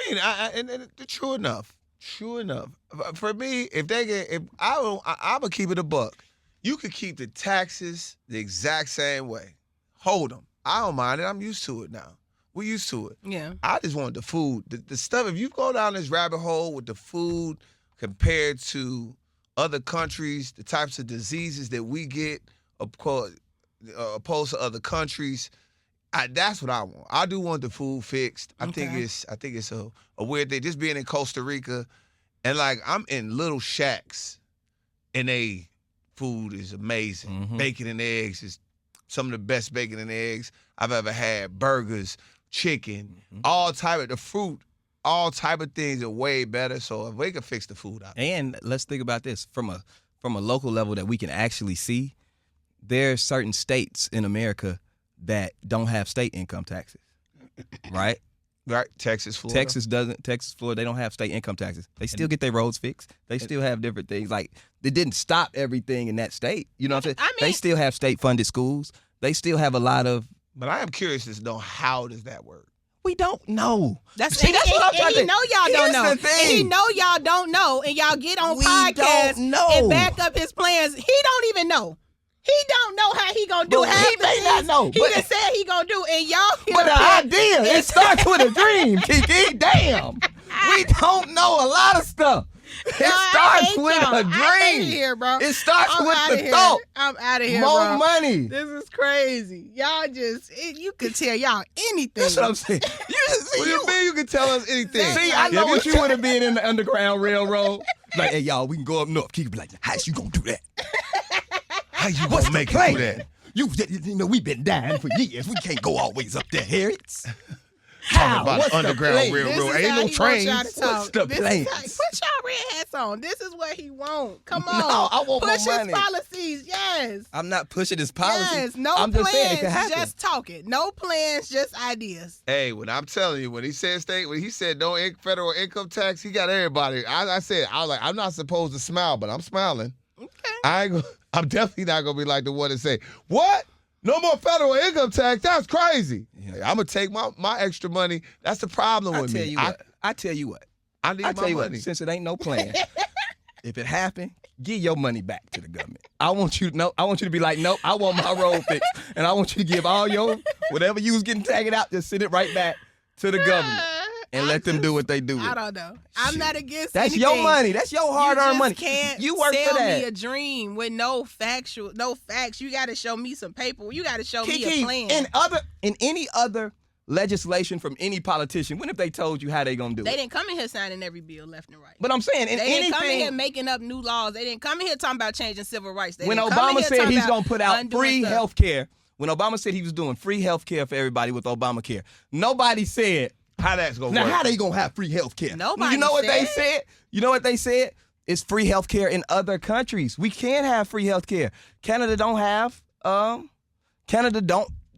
mean, and true enough. For me, I'm gonna keep it a buck. You could keep the taxes the exact same way. Hold them. I don't mind it. I'm used to it now. We're used to it. Yeah. I just want the food. The stuff, if you go down this rabbit hole with the food compared to other countries, the types of diseases that we get opposed to other countries, that's what I want. I do want the food fixed. I think it's a weird thing. Just being in Costa Rica, and like I'm in little shacks, and food is amazing. Mm-hmm. Bacon and eggs is some of the best bacon and eggs I've ever had. Burgers, chicken, all type of the fruit, all type of things are way better. So if we can fix the food out. And let's think about this from a local level that we can actually see. There's certain states in America that don't have state income taxes, right? Right, Texas, Florida. Texas, Florida, they don't have state income taxes. They still get their roads fixed. They still have different things. Like, they didn't stop everything in that state. You know what I'm saying? They still have state-funded schools. They still have a lot of... But I am curious to know, how does that work? We don't know. That's what I'm trying to say. He know y'all don't know. And he know y'all don't know, and y'all get on podcasts and back up his plans. He don't even know. He don't know how he gonna do half the things he not know, just said he gonna do, and y'all. But the idea, it starts with a dream, KeKe. Damn, we don't know a lot of stuff. It starts with a dream. Here, bro. It starts with the thought. I'm out of here, More bro. money. This is crazy. Y'all you can tell y'all anything. That's what I'm saying. What do you mean you can tell us anything? See, I know what you would have been in the Underground Railroad. Like, hey, y'all, we can go up north. KeKe be like, how you gonna do that? How you gonna make it do that? You know, we've been dying for years. We can't go always up there, Harriet. Talking about What's the Underground plan? Railroad. This is Ain't how no he wants y'all trains. to talk. What's the This plan? is how- Put y'all red hats on. This is what he want. Come on. No, I want Push more his money. policies. Yes. I'm not pushing his policy. Yes. No I'm just saying it can plans. happen. Just talking. No plans. Just ideas. Hey, when I'm telling you, when he said no federal income tax, he got everybody. I was like, I'm not supposed to smile, but I'm smiling. Okay. I'm definitely not gonna be like the one that say, "What? No more federal income tax? That's crazy." Yeah. I'm gonna take my extra money. That's the problem with me. I tell you what. I need my money. Since it ain't no plan, if it happened, give your money back to the government. I want you to be like, nope, I want my road fixed. And I want you to give all your, whatever you was getting tagged out, just send it right back to the government. And let them do what they do with it. I don't know. I'm not against That's anything. your money. That's your hard-earned money. Can't You work sell for that. me a dream with no facts. You got to show me some paper. You got to show me a plan. In any other legislation from any politician, when if they told you how they gonna do They it? didn't come in here signing every bill left and right. But I'm saying, They didn't come in here making up new laws. They didn't come in here talking about changing civil rights. When Obama said he's gonna put out free health care, when Obama said he was doing free health care for everybody with Obamacare, nobody said How that's gonna now work? how they gonna have free health care. Nobody You know what they said. said? You know what they said? It's free health care in other countries. We can have free health care. Canada don't have.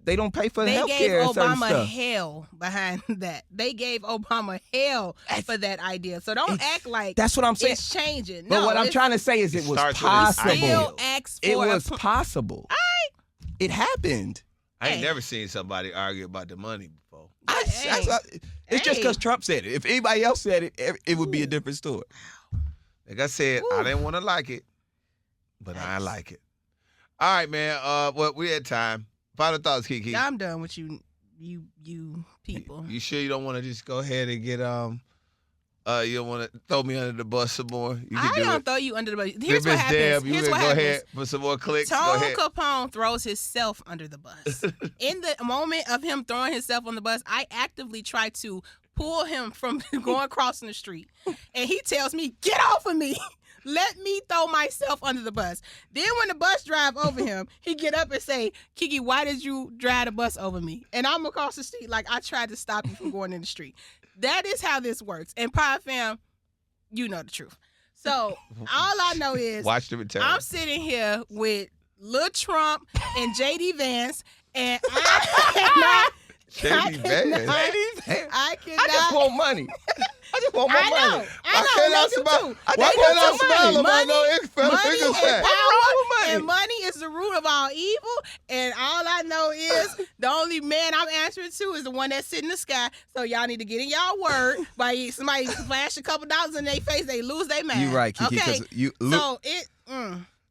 They don't pay for They health gave care and certain Obama stuff. hell behind that. They gave Obama hell for that idea. So don't act like That's what I'm saying. it's changing. But No, what I'm trying to say is it was starts with his possible. still ask for It a was possible. It happened. I ain't Hey. never seen somebody argue about the money before. It's just because Trump said it. If anybody else said it, it would be a different story. Like I said, I didn't want to like it, but I like it. All right, man. Well, we had time. Final thoughts, KeKe. I'm done with you people. You sure you don't want to just go ahead and get you don't want to throw me under the bus some more? You can I do don't it. throw you under the bus. Here's what Miss happens. Deb, you Here's can what go happens. ahead, put some more clicks. Go Tone ahead. Kapone throws himself under the bus. In the moment of him throwing himself on the bus, I actively try to pull him from going crossing the street. And he tells me, get off of me. Let me throw myself under the bus. Then when the bus drive over him, he get up and say, KeKe, why did you drive the bus over me? And I'm across the street like I tried to stop you from going in the street. That is how this works. And Pod Fam, you know the truth. So all I know is Watch the return. I'm sitting here with Lil Trump and JD Vance, and I JD Vance. I cannot. I just want money. I just want more I know. money. I know. They do too. Why They can't do I too. smile about Money- no federal Money income and tax? power, and money is the root of all evil. And all I know is the only man I'm answering to is the one that's sitting in the sky. So y'all need to get in y'all word. By somebody flash a couple dollars in their face, they lose their mind. You're right, KeKe. Okay. Because you So it.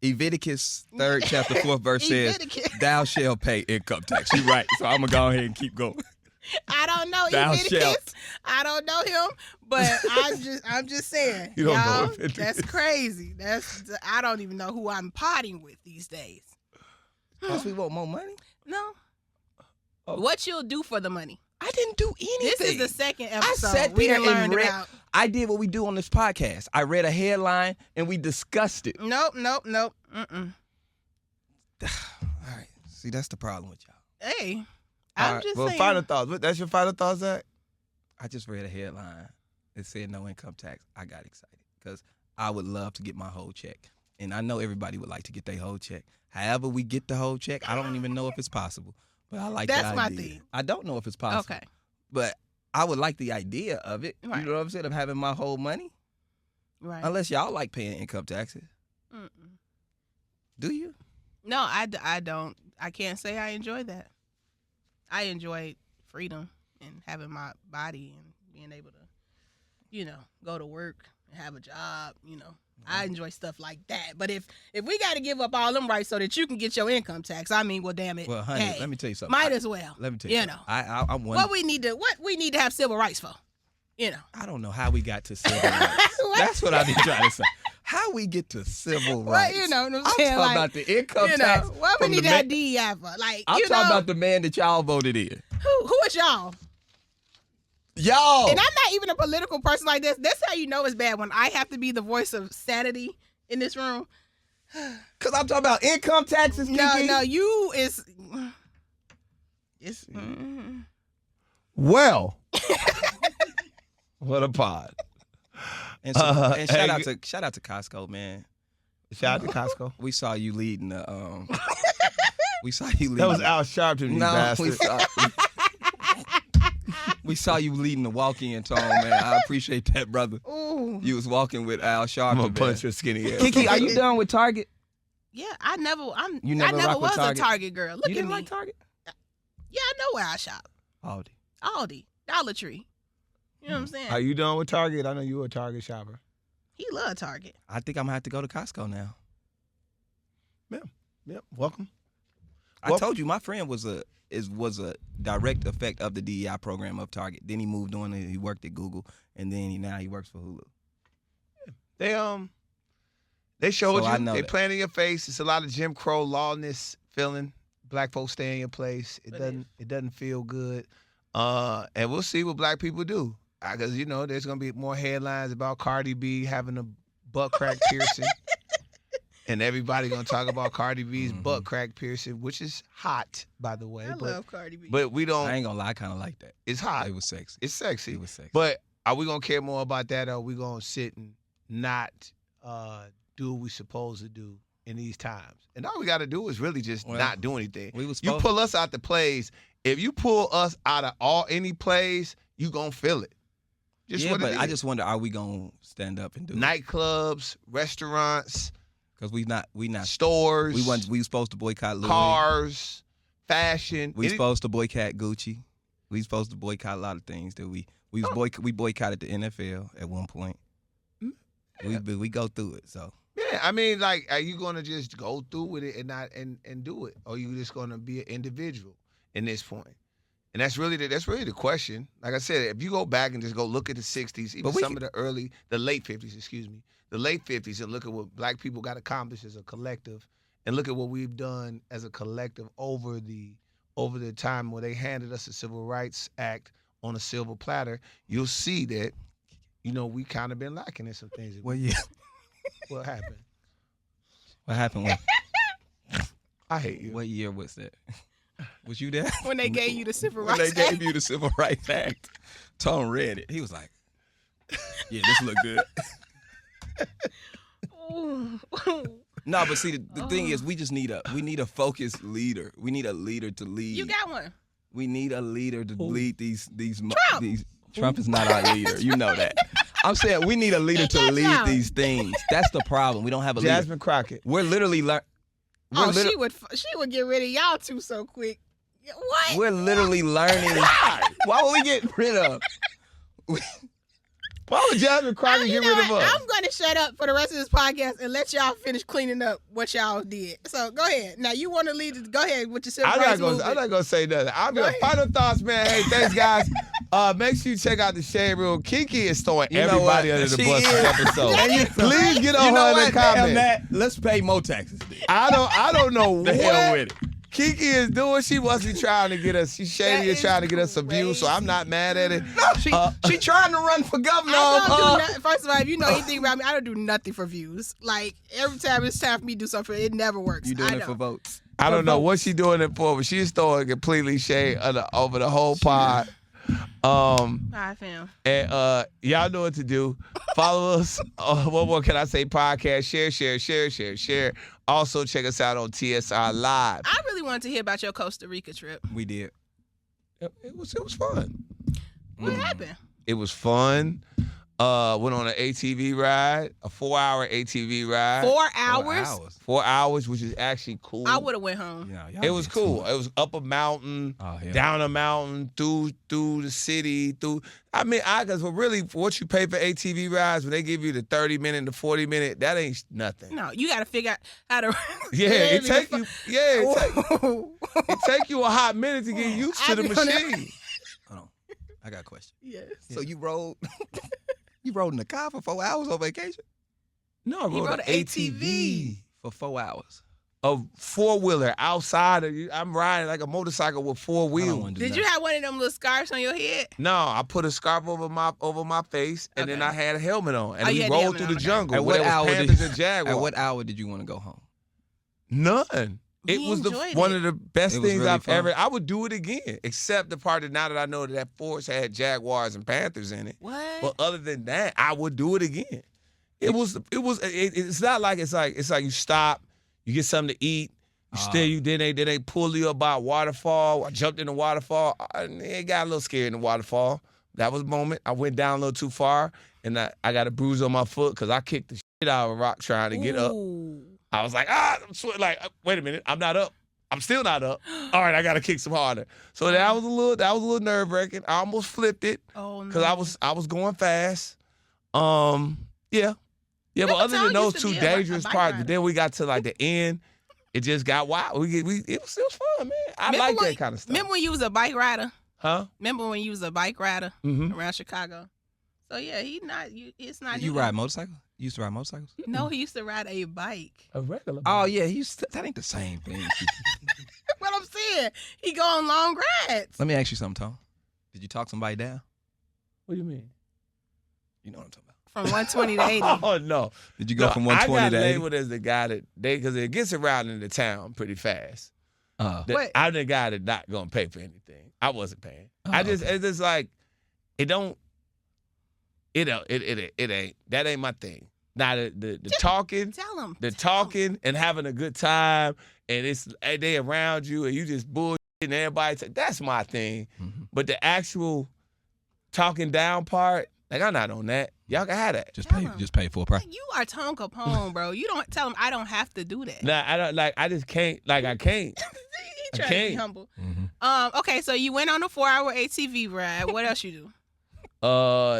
Leviticus 3rd chapter 4th verse says, Leviticus. "Thou shalt pay income tax." You're right. So I'm gonna go ahead and keep going. I don't know Thou Leviticus. shalt. I don't know him, but I'm just saying. You don't know y'all, Leviticus. that's crazy. I don't even know who I'm potting with these days. Because we want more money. No. Oh. What you'll do for the money? I didn't do anything. This is the second I episode. sat we there done and learned read. about. I did what we do on this podcast. I read a headline and we discussed it. Nope. Mm-mm. All right. See, that's the problem with y'all. Hey, All I'm right, just well, saying. final thoughts. That's your final thoughts, Zach? I just read a headline. It said no income tax. I got excited because I would love to get my whole check. And I know everybody would like to get their whole check. However we get the whole check, I don't even know if it's possible. But I like That's the my idea. thing. I don't know if it's possible. Okay. But I would like the idea of it. Right. You know what I'm saying? Of having my whole money. Right. Unless y'all like paying income taxes. Mm-mm. Do you? No, I don't. I can't say I enjoy that. I enjoy freedom and having my body and being able to, go to work and have a job, I enjoy stuff like that. But if we got to give up all them rights so that you can get your income tax, I mean, well, damn it. Well, honey, hey, let me tell you something. might as well. Let me tell you something. I'm one. What we need to have civil rights for, I don't know how we got to civil rights. That's what I've been trying to say. How we get to civil rights? Well, what I'm I'm saying, talking about the income tax. What we from need the to have man- DEI for? Like, I'm talking about the man that y'all voted in. who is y'all? Y'all. And I'm not even a political person like this. That's how you know it's bad when I have to be the voice of sanity in this room. Because I'm talking about income taxes, KeKe. No, you is. It's. Well, What a pod. And, and shout out to Costco, man. Shout out to Costco. We saw you leading the. We saw you leading. That was Al Sharpton, you bastard. We saw you leading the walk-in tone, man. I appreciate that, brother. Ooh. You was walking with Al Sharpton. I'm gonna punch your skinny ass. KeKe, are you done with Target? Yeah, I never rock with was Target? a Target girl. Look You at didn't me. like Target? Yeah, I know where I shop. Aldi, Dollar Tree. You know what I'm saying? Are you done with Target? I know you a Target shopper. He love Target. I think I'm gonna have to go to Costco now. Yep. Welcome. I told you my friend was a direct effect of the DEI program of Target. Then he moved on and he worked at Google, and then now he works for Hulu. They showed So I you. know They that. playing in your face. It's a lot of Jim Crow lawness feeling. Black folks stay in your place. It doesn't feel good. And we'll see what black people do. Because there's gonna be more headlines about Cardi B having a butt crack piercing. And everybody gonna talk about Cardi B's butt crack piercing, which is hot, by the way. I love Cardi B. But we don't. I ain't gonna lie, I kind of like that. It's hot. It was sexy. It's sexy. It was sexy. But are we gonna care more about that, or are we gonna sit and not do what we supposed to do in these times? And all we got to do is really just not do anything. You pull us out the plays. If you pull us out of any plays, you gonna feel it. But I just wonder, are we gonna stand up and do nightclubs, restaurants? Because we not stores. We were supposed to boycott Louis. Cars, fashion. We supposed to boycott Gucci. We supposed to boycott a lot of things that we boycotted the NFL at one point. We go through it. So yeah, I mean, like, are you gonna just go through with it and not and do it, or are you just gonna be an individual in this point? And that's really the question. Like I said, if you go back and just go look at the '60s, even some of the late '50s, the late '50s, and look at what black people got accomplished as a collective, and look at what we've done as a collective over the time where they handed us the Civil Rights Act on a silver platter, you'll see that, we kind of been lacking in some things. Well, yeah. What happened? What happened? I hate you. What year was that? Was you there? When they gave you the Civil Rights When Act. they gave you the Civil Rights Act. Tone read it. He was like, yeah, this look good. No, but see, the thing is, we need a focused leader. We need a leader to lead. You got one. We need a leader to lead these. Trump is not our leader. You know that. I'm saying we need a leader to lead these things. That's the problem. We don't have a leader. Jasmine Crockett. We're literally she would get rid of y'all two so quick. What? We're literally learning. Why would we get rid of? Why would Jasmine Crockett get rid of us? I'm going to shut up for the rest of this podcast and let y'all finish cleaning up what y'all did. So go ahead. Now you want to lead it. Go ahead with your civil rights movement. I'm not going to say nothing. I'm your final thoughts, man. Hey, thanks, guys. Make sure you check out the Shade Room. KeKe is throwing everybody under the bus this episode. Please get on her in the comments. Let's pay more taxes. Then. I don't know the hell with it. KeKe is doing. She must be trying to get us. She's shady and trying to get us abused, so I'm not mad at it. No, she trying to run for governor. I don't do nothing. First of all, if you know anything about me, I don't do nothing for views. Like, every time it's time for me to do something, it never works. You doing it for votes? I don't know what she's doing it for, but she's throwing completely shade over the whole pod. Hi, fam. And y'all know what to do. Follow us. What more can I say? Podcast. Share. Also, check us out on TSR Live. I really wanted to hear about your Costa Rica trip. We did. It was fun. What happened? It was fun. Went on an ATV ride, a 4-hour ATV ride. 4 hours? 4 hours, which is actually cool. I would have went home. Yeah, it was cool. It was up a mountain, down a mountain, through the city, because really, for what you pay for ATV rides, when they give you the 30-minute, the 40-minute, that ain't nothing. No, you got to figure out how to. It take you a hot minute to get used to the machine. Hold on, I got a question. Yes. So you rode in the car for 4 hours on vacation? No, I rode an ATV for 4 hours. A four-wheeler outside of you. I'm riding like a motorcycle with 4 wheels. Did you have one of them little scarves on your head? No, I put a scarf over my face, and then I had a helmet on, and we rolled through the jungle. At what hour did you want to go home? None. It was enjoyed one it. of the best It was things really I've fun. ever. I would do it again, except the part that now that I know that force had Jaguars and Panthers in it. What? But other than that, I would do it again. It's not like it's like you stop, you get something to eat, then they pull you about waterfall. I jumped in the waterfall. It got a little scared in the waterfall. That was a moment. I went down a little too far, and I got a bruise on my foot because I kicked the shit out of a rock trying to get up. Ooh. I was like, wait a minute, I'm not up. I'm still not up. All right, I got to kick some harder. So that was a little nerve wracking. I almost flipped it because I was going fast. Yeah. But other than those two dangerous parts, then we got to like the end. It just got wild. It was fun, man. I like that kind of stuff. Remember when you was a bike rider? Huh? Remember when you was a bike rider around Chicago? So yeah, it's not. You ride motorcycle? You used to ride motorcycles? No, he used to ride a bike. A regular bike. Oh yeah, that ain't the same thing. What I'm saying, he go on long rides. Let me ask you something, Tom. Did you talk somebody down? What do you mean? You know what I'm talking about. From 120 to 80. Oh no. Did you go from 120 I to got 80? labeled as the guy because it gets around in the town pretty fast. What? I'm the guy that's not gonna pay for anything. I wasn't paying. It's just like it ain't that ain't my thing. Now the talking, Tell him. the talking and having a good time, and they around you and you just bullshit and everybody that's my thing. Mm-hmm. But the actual talking down part, like I'm not on that. Y'all can have that. Just pay full price. You are Tom Kapone, bro. You don't tell him I don't have to do that. Nah, I don't I just can't. I can't. He trying to be humble. Mm-hmm. Okay, so you went on a 4-hour ATV ride. What else you do?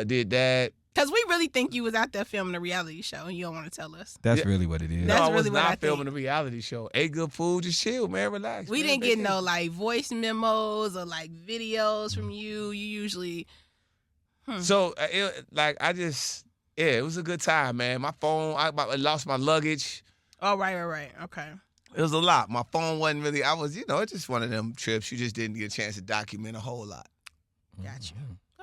Did that. Because we really think you was out there filming a reality show and you don't want to tell us. That's really what it is. That's No, I was really what I not filming a reality show. Ate good food, just chill, man, relax. We man. didn't get no like voice memos or like videos from you. You usually. So it was a good time, man. My phone, I lost my luggage. Oh, right. Okay. It was a lot. My phone wasn't really. It's just one of them trips. You just didn't get a chance to document a whole lot. Gotcha.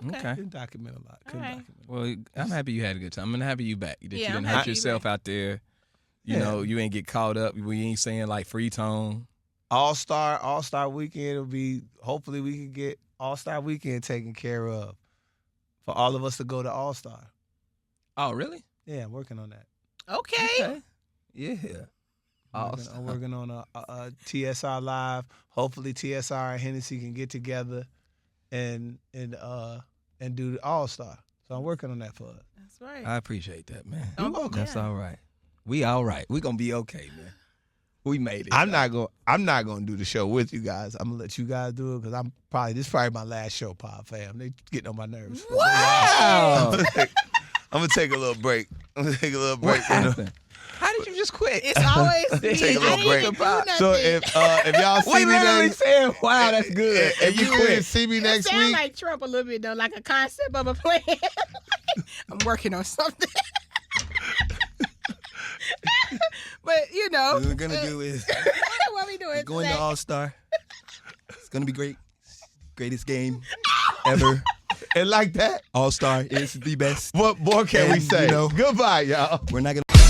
Okay. Couldn't document a lot. All right. Well, I'm happy you had a good time. I'm happy you back. That you I'm didn't happy hurt you yourself back. out there. You know, you ain't get caught up. We ain't saying like free tone. All-Star weekend will be. Hopefully, we can get All-Star weekend taken care of for all of us to go to All-Star. Oh, really? Yeah, I'm working on that. Okay. Yeah. I'm working on a TSR Live. Hopefully, TSR and Hennessy can get together and do the All-Star. So I'm working on that for us. That's right. I appreciate that, man. You're welcome. That's all right. We all right. We gonna be okay, man. We made it. I'm not gonna do the show with you guys. I'm gonna let you guys do it because this is probably my last show, Pod Fam. They getting on my nerves. Wow. I'm gonna take a little break. What happened? How did you just quit? It's always me. Take a little I break. didn't even do So nothing. if y'all see We me literally next, said, "Wow, that's good." if you quit. see me It next sound week, like Trump a little bit though, like a concept of a plan. I'm working on something. But What we're gonna do is what we doing? going today? to All-Star. It's gonna be great. Greatest game ever. and like that, All-Star is the best. what more can we And, say? you know- Goodbye, y'all. We're not gonna.